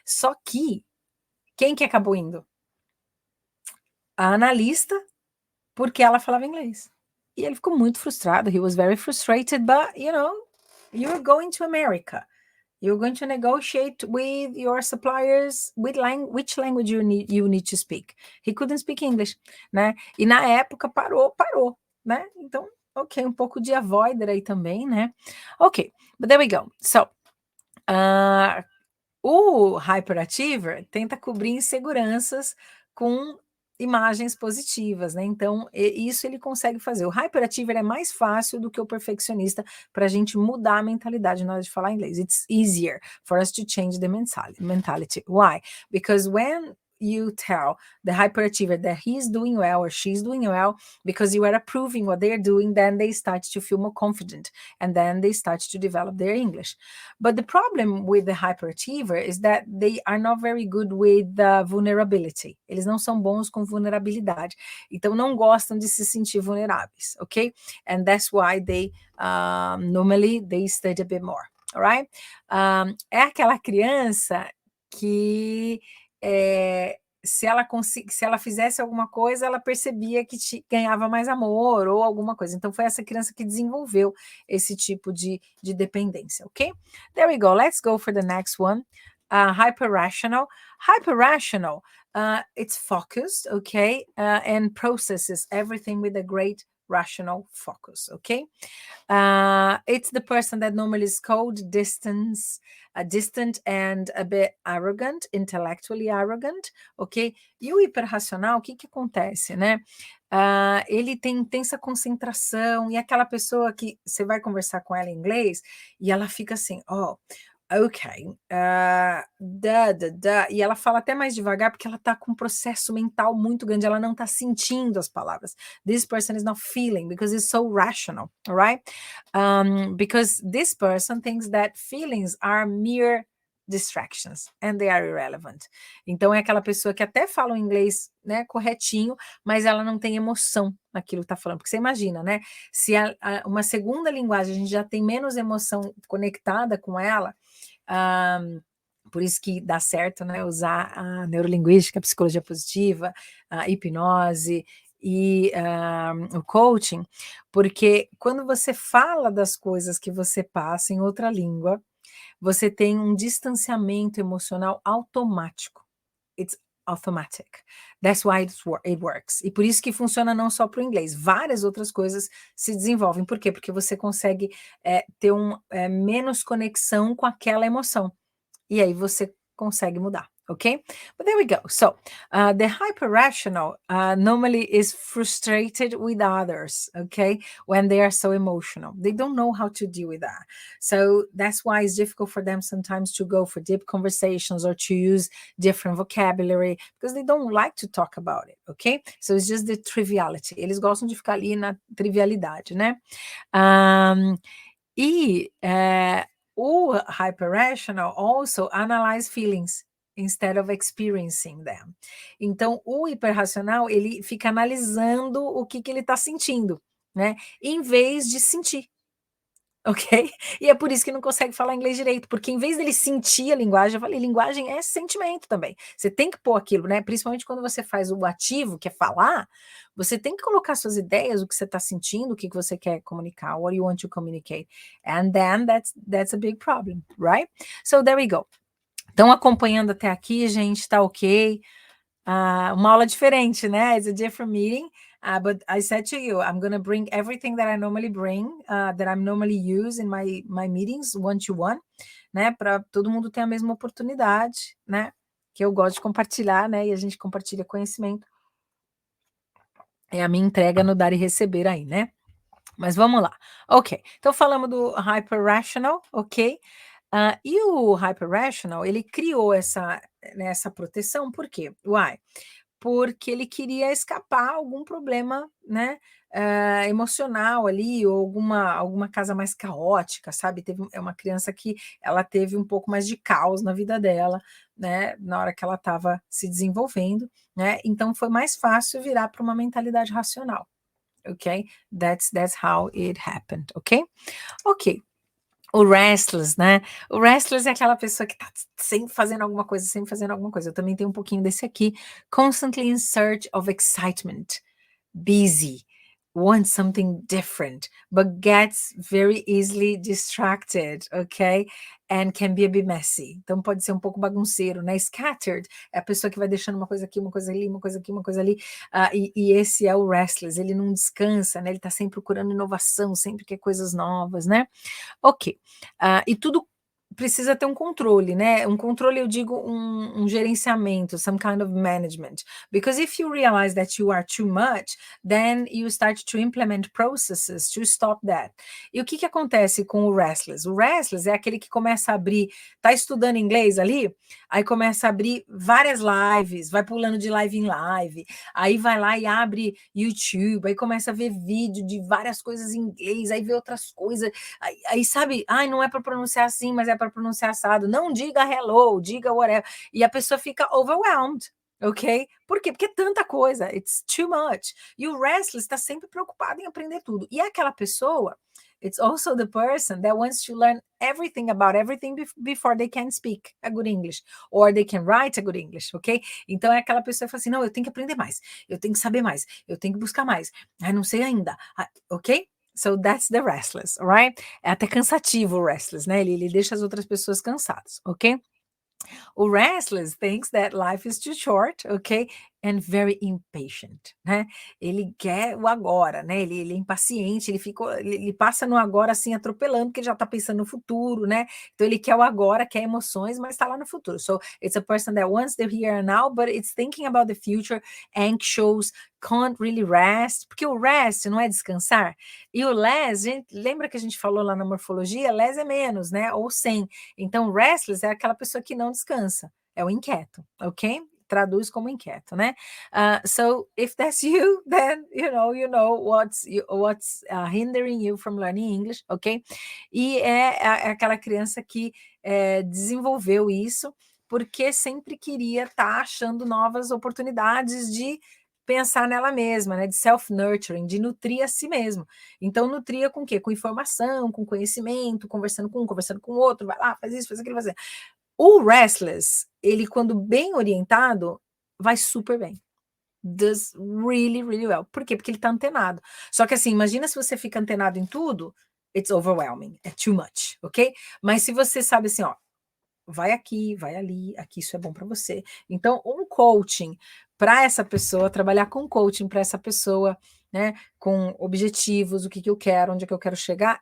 Só que quem que acabou indo? A analista, porque ela falava inglês. E ele ficou muito frustrado. He was very frustrated, but you're going to America. You're going to negotiate with your suppliers which language you need to speak. He couldn't speak English, né? E na época parou, né? Então, ok, um pouco de avoider aí também, né? Ok, but there we go. So, o hyperachiever tenta cobrir inseguranças com imagens positivas, né? Então, isso ele consegue fazer. O hyperachiever é mais fácil do que o perfeccionista para a gente mudar a mentalidade na hora de falar inglês. It's easier for us to change the mentality. Why? Because when you tell the hyperachiever that he's doing well or she's doing well because you are approving what they're doing, then they start to feel more confident and then they start to develop their English. But the problem with the hyperachiever is that they are not very good with vulnerability. Eles não são bons com vulnerabilidade. Então, não gostam de se sentir vulneráveis, ok? And that's why they normally they study a bit more, all right? É aquela criança que se ela fizesse alguma coisa, ela percebia que ganhava mais amor ou alguma coisa. Então, foi essa criança que desenvolveu esse tipo de dependência, ok? There we go. Let's go for the next one. Hyper-rational. Hyper-rational, it's focused, okay? And processes everything with a great rational focus, okay? It's the person that normally is called distant and a bit arrogant, intellectually arrogant, ok? E o hiperracional, o que acontece, né? Ele tem intensa concentração e aquela pessoa que você vai conversar com ela em inglês e ela fica assim, ok, e ela fala até mais devagar porque ela tá com um processo mental muito grande, ela não tá sentindo as palavras. This person is not feeling because it's so rational, all right? Because this person thinks that feelings are mere distractions and they are irrelevant. Então é aquela pessoa que até fala o inglês, né, corretinho, mas ela não tem emoção naquilo que está falando. Porque você imagina, né? Se uma segunda linguagem a gente já tem menos emoção conectada com ela, por isso que dá certo, né, usar a neurolinguística, a psicologia positiva, a hipnose e o coaching, porque quando você fala das coisas que você passa em outra língua, você tem um distanciamento emocional automático. It's automatic. That's why it works. E por isso que funciona não só para o inglês. Várias outras coisas se desenvolvem. Por quê? Porque você consegue ter menos conexão com aquela emoção. E aí você consegue mudar, ok? But there we go. So, the hyper-rational normally is frustrated with others, okay? When they are so emotional. They don't know how to deal with that. So that's why it's difficult for them sometimes to go for deep conversations or to use different vocabulary because they don't like to talk about it, okay? So it's just the triviality. Eles gostam de ficar ali na trivialidade, né? O hyper-rational also analyze feelings instead of experiencing them. Então, o hiperracional, ele fica analisando o que ele está sentindo, né? Em vez de sentir, ok? E é por isso que não consegue falar inglês direito, porque em vez dele sentir a linguagem, eu falei, linguagem é sentimento também. Você tem que pôr aquilo, né? Principalmente quando você faz o ativo, que é falar, você tem que colocar suas ideias, o que você está sentindo, o que você quer comunicar, what you want to communicate. And then that's a big problem, right? So there we go. Estão acompanhando até aqui, gente, tá ok? Uma aula diferente, né? It's a different meeting. But I said to you, I'm going to bring everything that I normally bring, that I normally use in my meetings, one-to-one, né? Para todo mundo ter a mesma oportunidade, né? Que eu gosto de compartilhar, né? E a gente compartilha conhecimento. É a minha entrega no dar e receber aí, né? Mas vamos lá. Ok, então falamos do hyper-rational, ok? E o hyper-rational, ele criou essa proteção, por quê? Why? Porque ele queria escapar algum problema, né, emocional ali, ou alguma casa mais caótica, sabe? É uma criança que ela teve um pouco mais de caos na vida dela, né, na hora que ela estava se desenvolvendo, né? Então foi mais fácil virar para uma mentalidade racional, ok? That's how it happened, ok? Ok. O restless, né? O restless é aquela pessoa que tá sempre fazendo alguma coisa, sempre fazendo alguma coisa. Eu também tenho um pouquinho desse aqui. Constantly in search of excitement. Busy. Wants something different, but gets very easily distracted, okay? And can be a bit messy. Então pode ser um pouco bagunceiro, né? Scattered é a pessoa que vai deixando uma coisa aqui, uma coisa ali, uma coisa aqui, uma coisa ali. E esse é o restless, ele não descansa, né? Ele tá sempre procurando inovação, sempre quer coisas novas, né? Ok. E tudo precisa ter um controle, né? Um controle, eu digo, um gerenciamento, some kind of management. Because if you realize that you are too much, then you start to implement processes to stop that. E o que acontece com o restless? O restless é aquele que começa a abrir, tá estudando inglês ali, aí começa a abrir várias lives, vai pulando de live em live, aí vai lá e abre YouTube, aí começa a ver vídeo de várias coisas em inglês, aí vê outras coisas, aí sabe, não é para pronunciar assim, mas é para pronunciar assado, não diga hello, diga whatever, e a pessoa fica overwhelmed, ok? Por quê? Porque é tanta coisa, it's too much, e o restless está sempre preocupado em aprender tudo, e aquela pessoa, it's also the person that wants to learn everything about everything before they can speak a good English, or they can write a good English, ok? Então é aquela pessoa que fala assim, não, eu tenho que aprender mais, eu tenho que saber mais, eu tenho que buscar mais, não sei ainda, ok? So that's the restless, alright? É até cansativo o restless, né? Ele deixa as outras pessoas cansadas, ok? O restless thinks that life is too short, ok? And very impatient, né? Ele quer o agora, né? Ele é impaciente, ele passa no agora assim atropelando, porque ele já está pensando no futuro, né? Então ele quer o agora, quer emoções, mas está lá no futuro. So it's a person that wants the here and now, but it's thinking about the future, anxious, can't really rest, porque o rest não é descansar. E o less, lembra que a gente falou lá na morfologia? Less é menos, né? Ou sem. Então restless é aquela pessoa que não descansa, é o inquieto, ok? traduz como inquieto, né? So if that's you, then you know what's hindering you from learning English, ok? E é aquela criança que desenvolveu isso porque sempre queria estar achando novas oportunidades de pensar nela mesma, né? De self-nurturing, de nutrir a si mesmo. Então, nutria com o quê? Com informação, com conhecimento, conversando com um, conversando com o outro, vai lá, faz isso, faz aquilo, faz aquilo. O Restless, ele, quando bem orientado, vai super bem. Does really, really well. Por quê? Porque ele tá antenado. Só que assim, imagina se você fica antenado em tudo, it's overwhelming, é too much, ok? Mas se você sabe assim, ó, vai aqui, vai ali, aqui isso é bom para você. Então, um coaching para essa pessoa, trabalhar com coaching para essa pessoa, né, com objetivos, o que eu quero, onde é que eu quero chegar,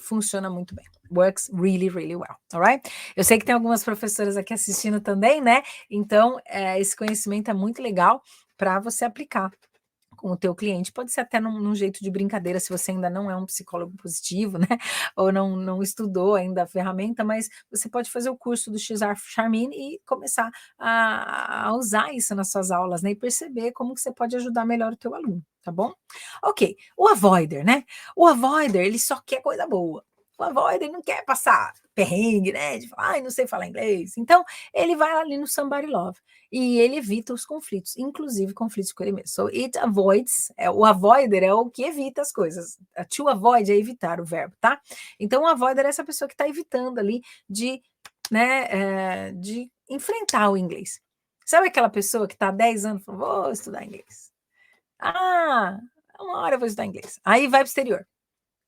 funciona muito bem. Works really, really well, alright? Eu sei que tem algumas professoras aqui assistindo também, né? Então, esse conhecimento é muito legal para você aplicar com o teu cliente, pode ser até num jeito de brincadeira, se você ainda não é um psicólogo positivo, né, ou não estudou ainda a ferramenta, mas você pode fazer o curso do XR Charmin e começar a usar isso nas suas aulas, né, e perceber como que você pode ajudar melhor o teu aluno, tá bom? Ok, o avoider, né, o avoider, ele só quer coisa boa. O avoider não quer passar perrengue, né, de falar, ai, não sei falar inglês. Então, ele vai ali no Somebody Love e ele evita os conflitos, inclusive conflitos com ele mesmo. So, it avoids, o avoider é o que evita as coisas. To avoid é evitar o verbo, tá? Então, o avoider é essa pessoa que está evitando ali de, né, de enfrentar o inglês. Sabe aquela pessoa que está há 10 anos falando, vou estudar inglês. Ah, uma hora eu vou estudar inglês. Aí vai para o exterior.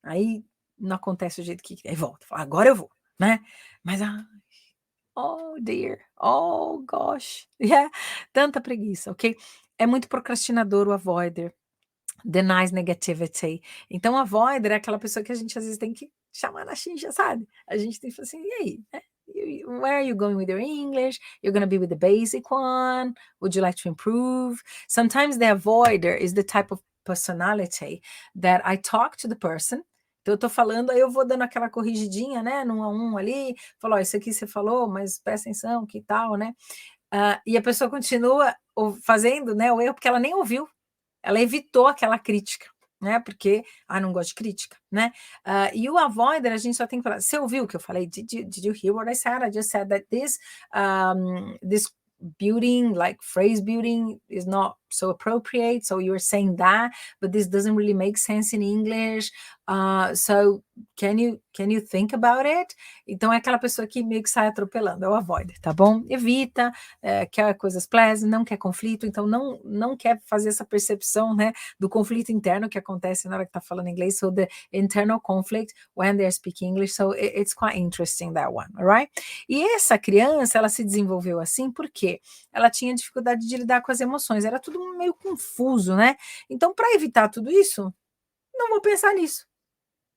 Aí não acontece do jeito que aí volta, fala, agora eu vou, né? Mas oh dear, oh gosh, yeah, tanta preguiça, ok? É muito procrastinador o avoider, denies negativity. Então, o avoider é aquela pessoa que a gente às vezes tem que chamar na xincha, sabe? A gente tem que falar assim, e aí, né? Where are you going with your English? You're going to be with the basic one? Would you like to improve? Sometimes the avoider is the type of personality that I talk to the person. Então, eu tô falando, aí eu vou dando aquela corrigidinha, né, num a um ali, falo, ó, isso aqui você falou, mas presta atenção, que tal, né? E a pessoa continua fazendo, né, o erro, porque ela nem ouviu, ela evitou aquela crítica, né, porque, não gosto de crítica, né? E o avoider, a gente só tem que falar, você ouviu o que eu falei? Did you hear what I said? I just said that this building, like phrase building, is not so appropriate, so you're saying that, but this doesn't really make sense in English, so can you think about it? Então é aquela pessoa que meio que sai atropelando, é o avoider, tá bom? Evita, quer coisas pleasant, não quer conflito, então não quer fazer essa percepção, né, do conflito interno que acontece na hora que tá falando inglês, so the internal conflict when they're speaking English, so it's quite interesting, that one, alright? E essa criança, ela se desenvolveu assim porque ela tinha dificuldade de lidar com as emoções, era tudo meio confuso, né? Então, para evitar tudo isso, não vou pensar nisso.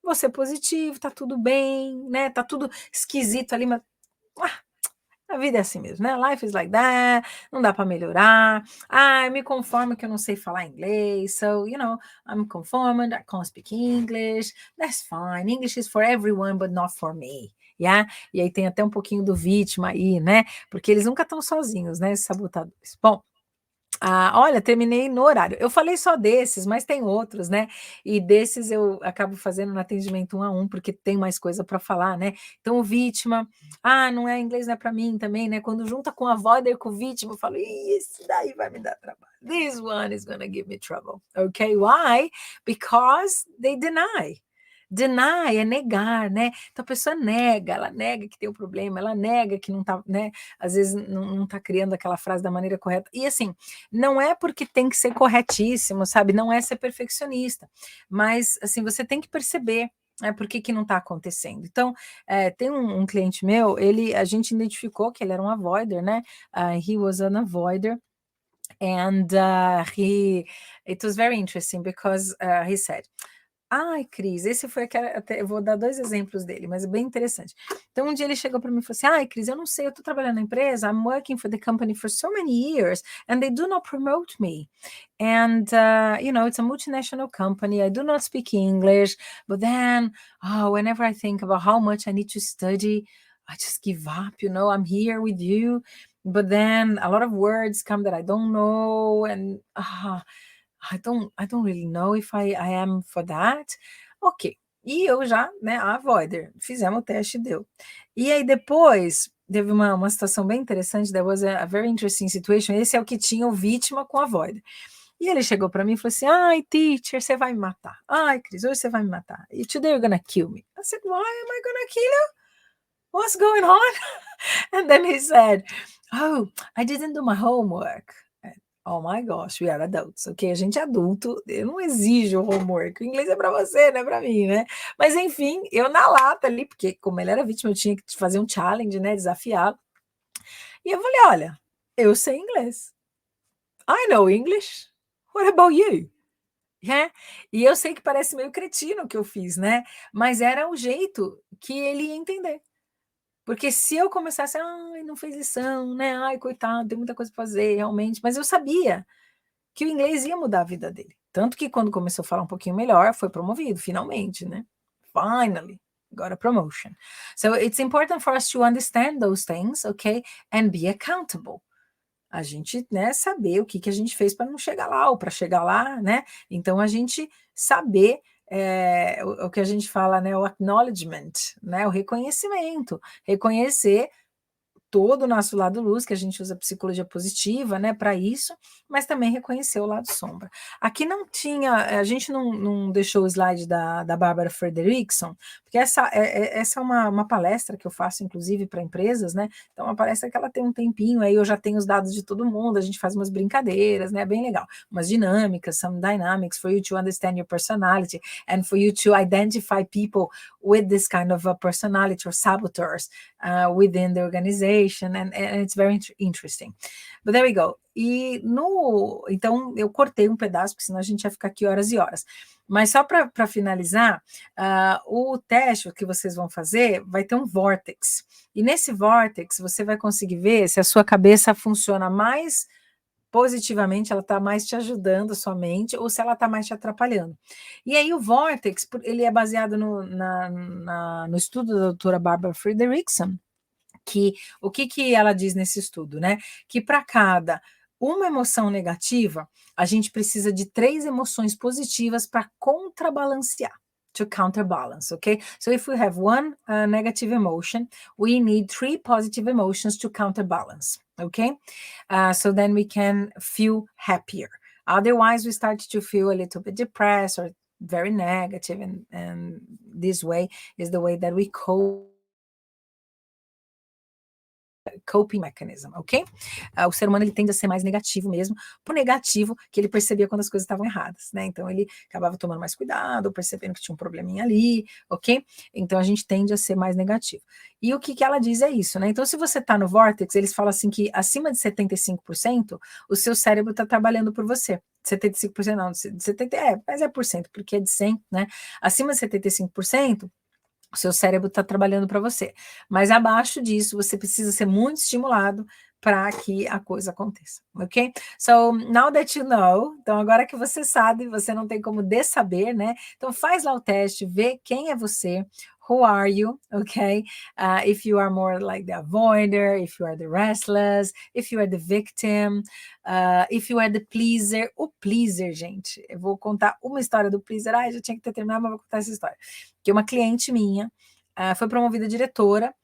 Vou ser positivo, tá tudo bem, né? Tá tudo esquisito ali, mas a vida é assim mesmo, né? Life is like that, não dá para melhorar. Eu me conformo que eu não sei falar inglês, so, I'm conformed, I can't speak English, that's fine, English is for everyone, but not for me. Yeah? E aí tem até um pouquinho do vítima aí, né? Porque eles nunca estão sozinhos, né? Esses sabotadores. Bom, olha, terminei no horário. Eu falei só desses, mas tem outros, né? E desses eu acabo fazendo no atendimento 1 a 1, porque tem mais coisa para falar, né? Então, o vítima, não é inglês, não é para mim também, né? Quando junta com a avoider com o vítima, eu falo, isso daí vai me dar trabalho. This one is gonna give me trouble. Okay, why? Because they deny. Deny é negar, né? Então a pessoa nega, ela nega que tem um problema, ela nega que não tá, né? Às vezes não tá criando aquela frase da maneira correta. E assim, não é porque tem que ser corretíssimo, sabe? Não é ser perfeccionista, mas assim, você tem que perceber, por que não está acontecendo. Então, tem um cliente meu, a gente identificou que ele era um avoider, né? He was an avoider. And it was very interesting because he said, Cris, esse foi eu vou dar 2 exemplos dele, mas é bem interessante. Então, um dia ele chegou para mim e falou assim, Cris, eu não sei, eu estou trabalhando na empresa, I'm working for the company for so many years, and they do not promote me. And, it's a multinational company, I do not speak English, but then, whenever I think about how much I need to study, I just give up, I'm here with you, but then a lot of words come that I don't know, and I don't really know if I am for that. Ok. E eu já, né, a avoider, fizemos o teste e deu. E aí depois, teve uma situação bem interessante, there was a very interesting situation, esse é o que tinha o vítima com a avoider. E ele chegou para mim e falou assim, ai, teacher, você vai me matar. Ai, Cris, hoje você vai me matar. E today you're gonna kill me. I said, why am I gonna kill you? What's going on? And then he said, oh, I didn't do my homework. Oh my gosh, we are adults, ok? A gente é adulto, eu não exijo homework, o inglês é para você, não é para mim, né? Mas enfim, eu na lata ali, porque como ele era vítima, eu tinha que fazer um challenge, né, desafiar. E eu falei, olha, eu sei inglês. I know English. What about you? É, e eu sei que parece meio cretino o que eu fiz, né? Mas era o jeito que ele ia entender. Porque se eu começasse, ai, não fez lição, né? Ai, coitado, tem muita coisa para fazer, realmente. Mas eu sabia que o inglês ia mudar a vida dele. Tanto que quando começou a falar um pouquinho melhor, foi promovido, finalmente, né? Finally, got a promotion. So it's important for us to understand those things, okay? And be accountable. A gente, né, saber o que a gente fez para não chegar lá, ou para chegar lá, né? Então, a gente saber o que a gente fala, né? O acknowledgement, né? O reconhecimento. Reconhecer todo o nosso lado luz, que a gente usa psicologia positiva, né, para isso, mas também reconhecer o lado sombra. Aqui não tinha, a gente não deixou o slide da Bárbara Frederickson, porque essa é uma palestra que eu faço, inclusive, para empresas, né, então uma palestra que ela tem um tempinho, aí eu já tenho os dados de todo mundo, a gente faz umas brincadeiras, né, bem legal, umas dinâmicas, some dynamics for you to understand your personality, and for you to identify people with this kind of a personality or saboteurs within the organization, and it's very interesting. But there we go. E então eu cortei um pedaço, porque senão a gente ia ficar aqui horas e horas. Mas só para finalizar, o teste que vocês vão fazer vai ter um vortex. E nesse vortex você vai conseguir ver se a sua cabeça funciona mais positivamente, ela está mais te ajudando, sua mente, ou se ela está mais te atrapalhando. E aí o Vortex, ele é baseado no estudo da doutora Barbara Frederickson, que o que ela diz nesse estudo, né? Que para cada uma emoção negativa, a gente precisa de 3 emoções positivas para contrabalancear. To counterbalance, okay? So if we have one negative emotion, we need 3 positive emotions to counterbalance, okay? So then we can feel happier. Otherwise, we start to feel a little bit depressed or very negative, and this way is the way that we coping mechanism, ok? O ser humano ele tende a ser mais negativo mesmo, por negativo que ele percebia quando as coisas estavam erradas, né? Então ele acabava tomando mais cuidado, percebendo que tinha um probleminha ali, ok? Então a gente tende a ser mais negativo. E o que ela diz é isso, né? Então se você está no Vortex, eles falam assim que acima de 75%, o seu cérebro está trabalhando por você. 75% não, 70%, mas é por cento, porque é de 100, né? Acima de 75%, o seu cérebro está trabalhando para você. Mas abaixo disso, você precisa ser muito estimulado para que a coisa aconteça, ok? So, now that you know, então agora que você sabe, você não tem como dessaber, né? Então faz lá o teste, vê quem é você, who are you, okay? If you are more like the avoider, if you are the restless, if you are the victim, if you are the pleaser. O pleaser, gente, eu vou contar uma história do pleaser, já tinha que ter terminado, mas vou contar essa história. Que uma cliente minha foi promovida diretora,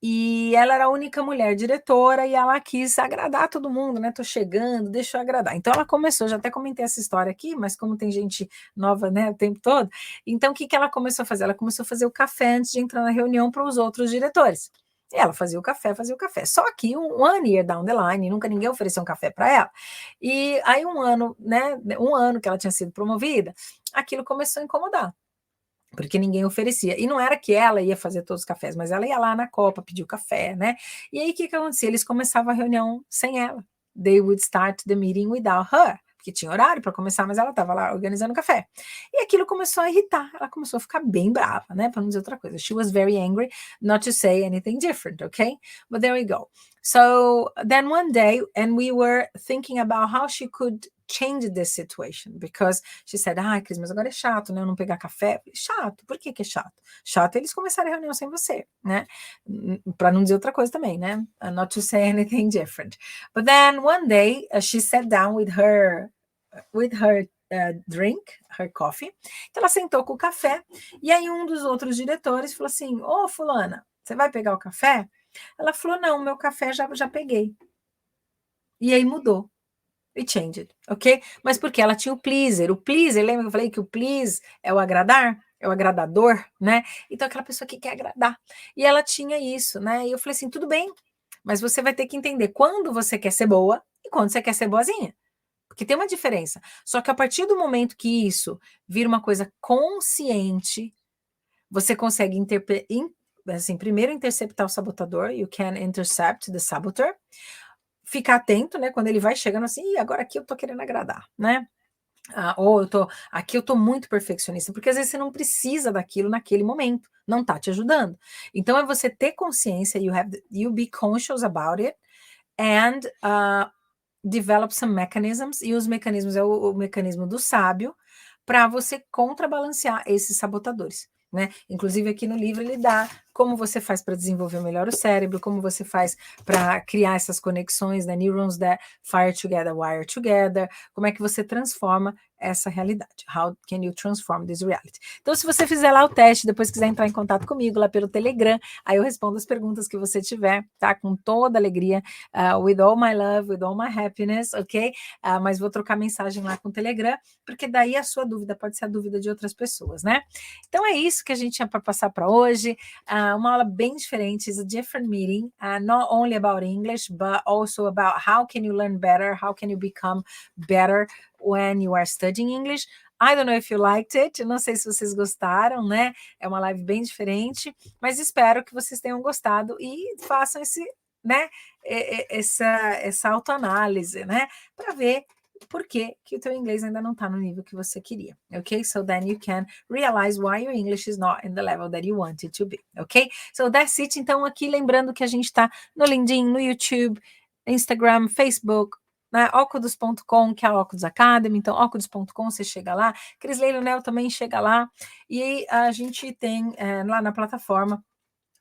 e ela era a única mulher diretora e ela quis agradar todo mundo, né? Tô chegando, deixa eu agradar. Então ela começou, já até comentei essa história aqui, mas como tem gente nova, né, o tempo todo, então o que ela começou a fazer? Ela começou a fazer o café antes de entrar na reunião para os outros diretores. E ela fazia o café. Só que one year down the line, nunca ninguém ofereceu um café para ela. E aí um ano que ela tinha sido promovida, aquilo começou a incomodar, porque ninguém oferecia. E não era que ela ia fazer todos os cafés, mas ela ia lá na copa, pedir o café, né? E aí, o que acontecia? Eles começavam a reunião sem ela. They would start the meeting without her, porque tinha horário para começar, mas ela estava lá organizando o café. E aquilo começou a irritar, ela começou a ficar bem brava, né? Para não dizer outra coisa. She was very angry, not to say anything different, okay? But there we go. So, then one day, and we were thinking about how she could changed the situation, because she said, Cris, mas agora é chato, né, eu não pegar café. Chato, por que é chato? Chato é eles começarem a reunião sem você, né, para não dizer outra coisa também, né, not to say anything different. But then one day, she sat down with her drink, her coffee. Então ela sentou com o café, e aí um dos outros diretores falou assim, ô fulana, você vai pegar o café? Ela falou, não, meu café já peguei. E aí mudou. It changed, ok? Mas porque ela tinha o pleaser. O pleaser, lembra que eu falei que o please é o agradar? É o agradador, né? Então aquela pessoa que quer agradar. E ela tinha isso, né? E eu falei assim, tudo bem, mas você vai ter que entender quando você quer ser boa e quando você quer ser boazinha. Porque tem uma diferença. Só que a partir do momento que isso vira uma coisa consciente, você consegue primeiro interceptar o sabotador, you can intercept the saboteur, ficar atento, né, quando ele vai chegando assim, agora aqui eu tô querendo agradar, né? Ou aqui eu tô muito perfeccionista, porque às vezes você não precisa daquilo naquele momento, não tá te ajudando. Então é você ter consciência, you be conscious about it, and develop some mechanisms, e os mecanismos é o mecanismo do sábio, para você contrabalancear esses sabotadores, né? Inclusive aqui no livro ele dá como você faz para desenvolver melhor o cérebro, como você faz para criar essas conexões, né? Neurons that fire together, wire together, como é que você transforma essa realidade. How can you transform this reality? Então, se você fizer lá o teste, depois quiser entrar em contato comigo lá pelo Telegram, aí eu respondo as perguntas que você tiver, tá? Com toda alegria, with all my love, with all my happiness, ok? Mas vou trocar mensagem lá com o Telegram, porque daí a sua dúvida pode ser a dúvida de outras pessoas, né? Então, é isso que a gente tinha para passar para hoje. Uma aula bem diferente, is a different meeting, not only about English, but also about how can you learn better, how can you become better when you are studying English. I don't know if you liked it, não sei se vocês gostaram, né? É uma live bem diferente, mas espero que vocês tenham gostado e façam essa autoanálise, né? Para ver por que o teu inglês ainda não está no nível que você queria, ok? So then you can realize why your English is not in the level that you want it to be, ok? So that's it. Então, aqui lembrando que a gente está no LinkedIn, no YouTube, Instagram, Facebook, né? Ocudos.com, que é a Ocudos Academy. Então, ocudos.com, você chega lá. Cris Leonel também chega lá. E a gente tem lá na plataforma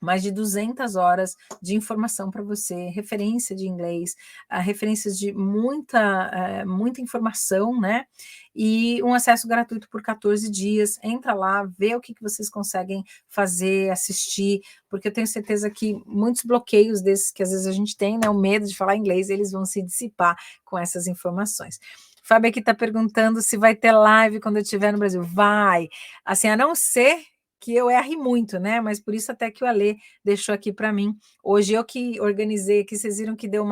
mais de 200 horas de informação para você, referência de inglês, referências de muita informação, né? E um acesso gratuito por 14 dias. Entra lá, vê o que vocês conseguem fazer, assistir, porque eu tenho certeza que muitos bloqueios desses que às vezes a gente tem, né? O medo de falar inglês, eles vão se dissipar com essas informações. Fábio aqui está perguntando se vai ter live quando eu estiver no Brasil. Vai! Assim, a não ser que eu erre muito, né? Mas por isso até que o Alê deixou aqui para mim. Hoje eu que organizei aqui, vocês viram que deu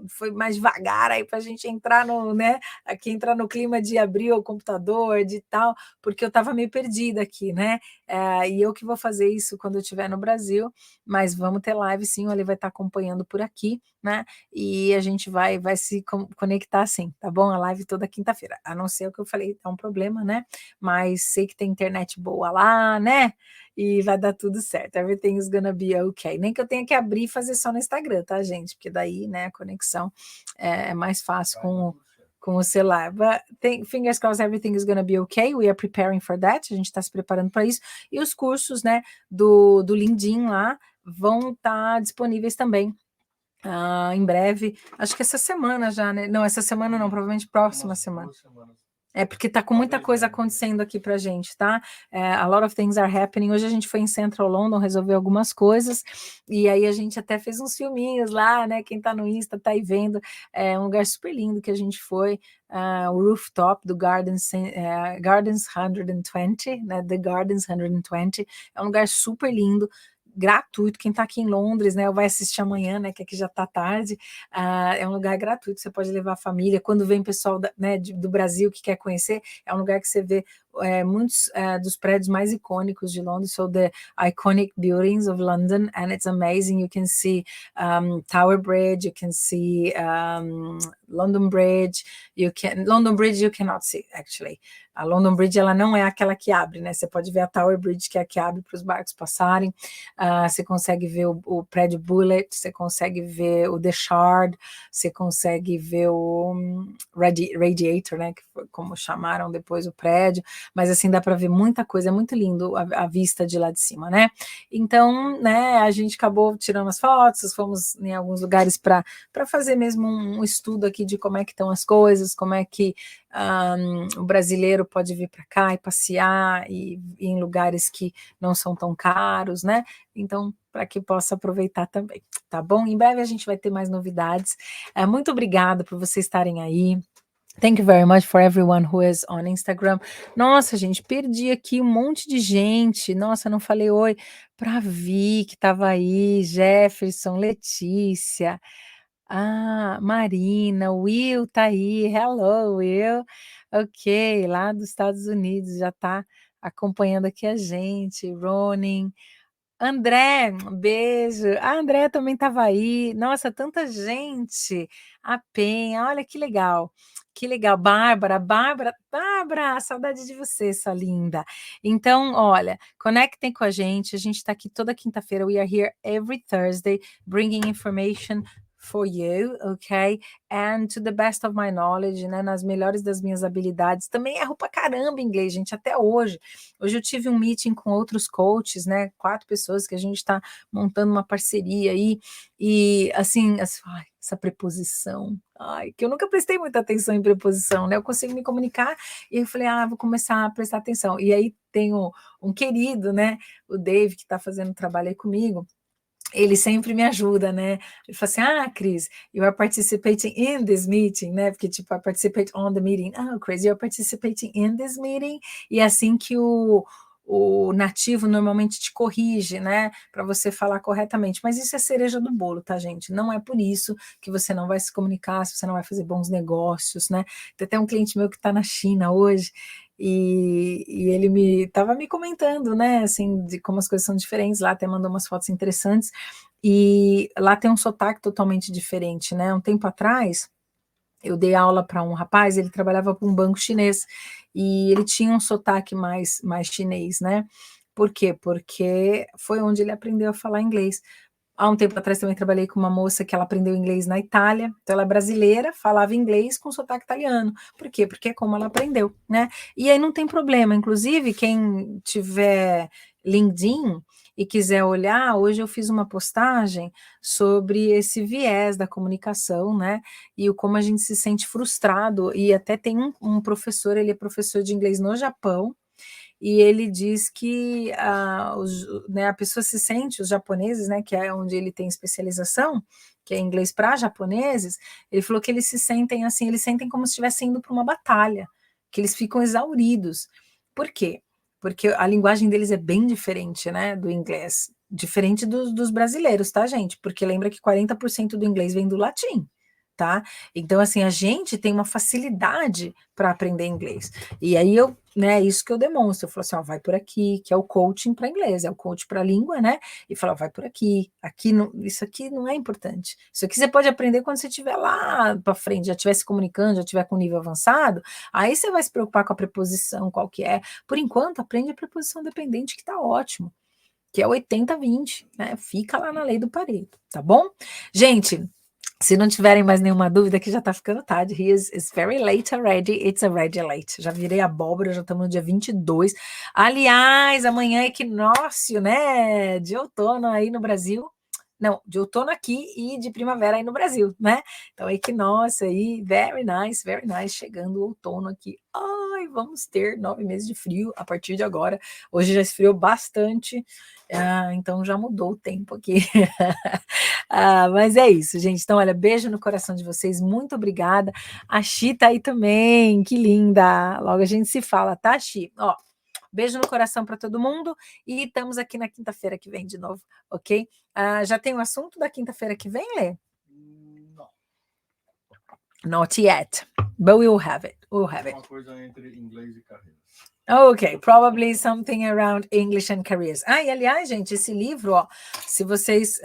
foi mais devagar aí para a gente entrar entrar no clima de abrir o computador, de tal, porque eu estava meio perdida aqui, né? E eu que vou fazer isso quando eu estiver no Brasil, mas vamos ter live sim, o Ale vai estar acompanhando por aqui, né? E a gente vai se conectar sim, tá bom? A live toda quinta-feira, a não ser o que eu falei, é um problema, né? Mas sei que tem internet boa lá, né? E vai dar tudo certo. Everything is gonna be okay. Nem que eu tenha que abrir e fazer só no Instagram, tá, gente? Porque daí, né, a conexão é mais fácil com o celular. But fingers crossed, everything is gonna be okay. We are preparing for that. A gente está se preparando para isso. E os cursos, né, do LinkedIn lá vão estar disponíveis também. Em breve, acho que essa semana já, né? Não, essa semana não, provavelmente próxima semana. Porque tá com muita coisa acontecendo aqui pra gente, tá? A lot of things are happening. Hoje a gente foi em Central London resolver algumas coisas, e aí a gente até fez uns filminhos lá, né? Quem tá no Insta tá aí vendo. É um lugar super lindo que a gente foi, o rooftop do Gardens 120, né? The Gardens 120. É um lugar super lindo, gratuito. Quem está aqui em Londres, né, vai assistir amanhã, né, que aqui já está tarde. É um lugar gratuito, você pode levar a família. Quando vem pessoal do Brasil que quer conhecer, é um lugar que você vê muitos dos prédios mais icônicos de Londres, so the iconic buildings of London, and it's amazing. You can see Tower Bridge, you can see London Bridge, London Bridge you cannot see, actually. A London Bridge, ela não é aquela que abre, né? Você pode ver a Tower Bridge, que é a que abre para os barcos passarem. Você consegue ver o prédio Bullet, você consegue ver o The Shard, você consegue ver o Radiator, né? Que foi como chamaram depois o prédio. Mas assim, dá para ver muita coisa, é muito lindo a vista de lá de cima, né? Então, né, a gente acabou tirando as fotos, fomos em alguns lugares para fazer mesmo um estudo aqui de como é que estão as coisas, como é que o brasileiro pode vir para cá e passear e ir em lugares que não são tão caros, né? Então, para que possa aproveitar também, tá bom? Em breve a gente vai ter mais novidades. Muito obrigada por vocês estarem aí. Thank you very much for everyone who is on Instagram. Nossa, gente, perdi aqui um monte de gente. Nossa, não falei oi para Vi, que estava aí, Jefferson, Letícia, Marina, Will tá aí. Hello, Will. Ok, lá dos Estados Unidos, já tá acompanhando aqui a gente. Ronin. André, um beijo. A André também estava aí. Nossa, tanta gente. A Penha, olha que legal. Que legal. Bárbara, saudade de você, sua linda. Então, olha, conectem com a gente está aqui toda quinta-feira. We are here every Thursday, bringing information for you, ok? And to the best of my knowledge, né? Nas melhores das minhas habilidades. Também erro pra caramba inglês, gente, até hoje. Hoje eu tive um meeting com outros coaches, né? 4 pessoas que a gente está montando uma parceria aí. E assim, essa preposição, que eu nunca prestei muita atenção em preposição, né? Eu consigo me comunicar e eu falei, vou começar a prestar atenção. E aí tenho um querido, né? O Dave, que está fazendo trabalho aí comigo. Ele sempre me ajuda, né? Ele fala assim, Cris, you are participating in this meeting, né? Porque, tipo, I participate on the meeting. Cris, you are participating in this meeting. E é assim que o nativo normalmente te corrige, né? Para você falar corretamente. Mas isso é cereja do bolo, tá, gente? Não é por isso que você não vai se comunicar, se você não vai fazer bons negócios, né? Tem até um cliente meu que está na China hoje, e ele estava me comentando, né, assim, de como as coisas são diferentes lá, até mandou umas fotos interessantes, e lá tem um sotaque totalmente diferente, né? Um tempo atrás, eu dei aula para um rapaz, ele trabalhava para um banco chinês, e ele tinha um sotaque mais chinês, né? Por quê? Porque foi onde ele aprendeu a falar inglês. Há um tempo atrás também trabalhei com uma moça que ela aprendeu inglês na Itália, então ela é brasileira, falava inglês com sotaque italiano. Por quê? Porque é como ela aprendeu, né? E aí não tem problema, inclusive quem tiver LinkedIn e quiser olhar, hoje eu fiz uma postagem sobre esse viés da comunicação, né? E como a gente se sente frustrado, e até tem um professor, ele é professor de inglês no Japão, e ele diz que a pessoa se sente, os japoneses, né, que é onde ele tem especialização, que é inglês para japoneses, ele falou que eles se sentem assim, eles sentem como se estivessem indo para uma batalha, que eles ficam exauridos. Por quê? Porque a linguagem deles é bem diferente, né, do inglês, diferente dos brasileiros, tá, gente? Porque lembra que 40% do inglês vem do latim, tá? Então, assim, a gente tem uma facilidade para aprender inglês. E aí isso que eu demonstro. Eu falo assim, vai por aqui, que é o coaching para inglês, é o coaching para língua, né? E fala, vai por aqui, isso aqui não é importante. Isso aqui você pode aprender quando você estiver lá para frente, já estiver se comunicando, já estiver com nível avançado, aí você vai se preocupar com a preposição, qual que é. Por enquanto, aprende a preposição dependente, que tá ótimo, que é 80-20, né? Fica lá na lei do Pareto, tá bom? Gente, se não tiverem mais nenhuma dúvida, que já tá ficando tarde. It's very late already. It's already late. Já virei abóbora, já estamos no dia 22. Aliás, amanhã é equinócio, né? De outono aí no Brasil. Não, de outono aqui e de primavera aí no Brasil, né? Então, equinócio aí, very nice, chegando o outono aqui. Vamos ter 9 meses de frio a partir de agora. Hoje já esfriou bastante, então já mudou o tempo aqui. Mas é isso, gente. Então, olha, beijo no coração de vocês, muito obrigada. A Xi tá aí também, que linda. Logo a gente se fala, tá, Xi? Beijo no coração para todo mundo e estamos aqui na quinta-feira que vem de novo, ok? Já tem o assunto da quinta-feira que vem, Lê? Não. Not yet, but we'll have it. Uma coisa entre inglês e carreira. Ok, probably something around English and careers. E aliás, gente, esse livro, ó, se vocês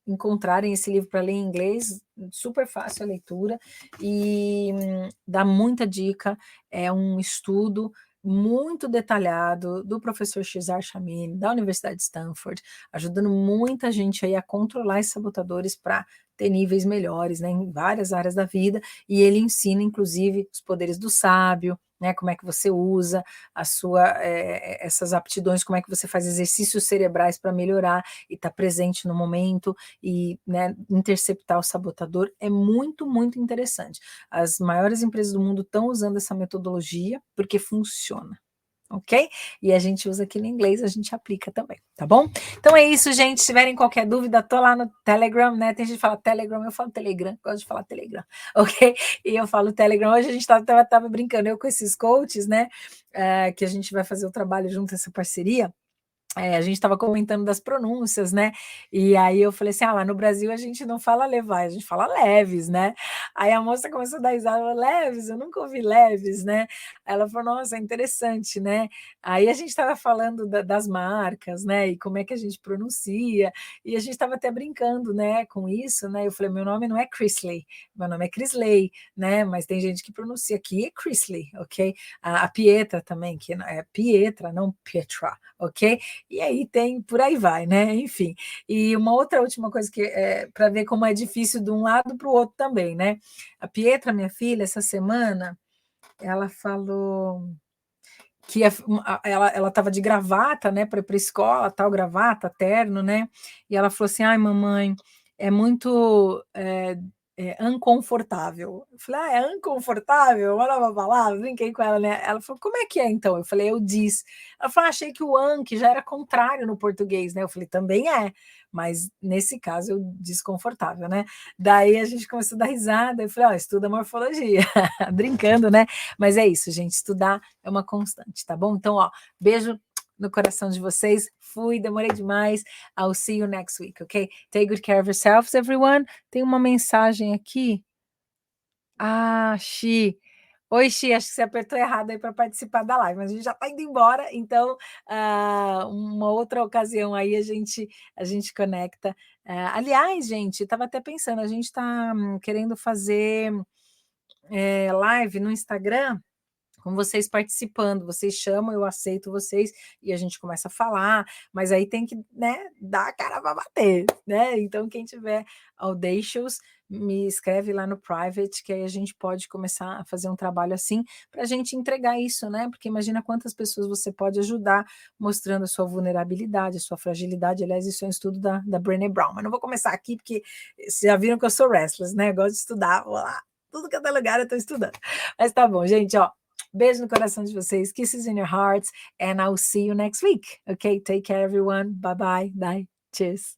encontrarem esse livro para ler em inglês, super fácil a leitura e dá muita dica. É um estudo muito detalhado do professor Cesar Chamini, da Universidade de Stanford, ajudando muita gente aí a controlar esses sabotadores para ter níveis melhores, né, em várias áreas da vida, e ele ensina, inclusive, os poderes do sábio, né, como é que você usa essas aptidões, como é que você faz exercícios cerebrais para melhorar e estar presente no momento e, né, interceptar o sabotador. É muito, muito interessante. As maiores empresas do mundo estão usando essa metodologia porque funciona. Ok? E a gente usa aqui no inglês, a gente aplica também, tá bom? Então é isso, gente. Se tiverem qualquer dúvida, tô lá no Telegram, né? Tem gente que fala Telegram, eu falo Telegram, gosto de falar Telegram, ok? E eu falo Telegram. Hoje a gente tava brincando, eu com esses coaches, né? Que a gente vai fazer o trabalho junto, essa parceria. A gente estava comentando das pronúncias, né? E aí eu falei assim: lá no Brasil a gente não fala levais, a gente fala leves, né? Aí a moça começou a dar risada, falou, leves, eu nunca ouvi leves, né? Aí ela falou, nossa, é interessante, né? Aí a gente estava falando das marcas, né? E como é que a gente pronuncia, e a gente estava até brincando, né, com isso, né? Eu falei, meu nome não é Chrisley, meu nome é Crisley, né? Mas tem gente que pronuncia aqui é Chrisley, ok? A Pietra também, que é Pietra, não Pietra, ok? E aí tem, por aí vai, né? Enfim. E uma outra última coisa que para ver como é difícil de um lado para o outro também, né? A Pietra, minha filha, essa semana, ela falou que ela estava de gravata, né, para ir para a escola, tal, gravata, terno, né? E ela falou assim: ai, mamãe, é muito unconfortável. Eu falei, é unconfortável? Uma nova palavra, brinquei com ela, né? Ela falou, como é que é então? Eu falei, eu disse. Ela falou, achei que o que já era contrário no português, né? Eu falei, também é, mas nesse caso eu desconfortável, né? Daí a gente começou a dar risada, eu falei, estuda morfologia, brincando, né? Mas é isso, gente, estudar é uma constante, tá bom? Então, beijo no coração de vocês. Fui, demorei demais. I'll see you next week, ok? Take good care of yourselves, everyone. Tem uma mensagem aqui. Xi. Oi, Xi, acho que você apertou errado aí para participar da live, mas a gente já está indo embora, então uma outra ocasião aí a gente conecta. Aliás, gente, estava até pensando, a gente está querendo fazer live no Instagram com vocês participando, vocês chamam, eu aceito vocês e a gente começa a falar, mas aí tem que, né, dar a cara para bater, né? Então, quem tiver audacious, me escreve lá no private, que aí a gente pode começar a fazer um trabalho assim, para a gente entregar isso, né? Porque imagina quantas pessoas você pode ajudar mostrando a sua vulnerabilidade, a sua fragilidade. Aliás, isso é um estudo da Brené Brown, mas não vou começar aqui, porque vocês já viram que eu sou restless, né? Eu gosto de estudar, vou lá, tudo que é lugar eu estou estudando. Mas tá bom, gente, beijo no coração de vocês. Kisses in your hearts. And I'll see you next week. Okay? Take care, everyone. Bye-bye. Bye. Cheers.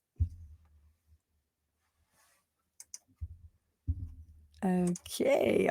Ok,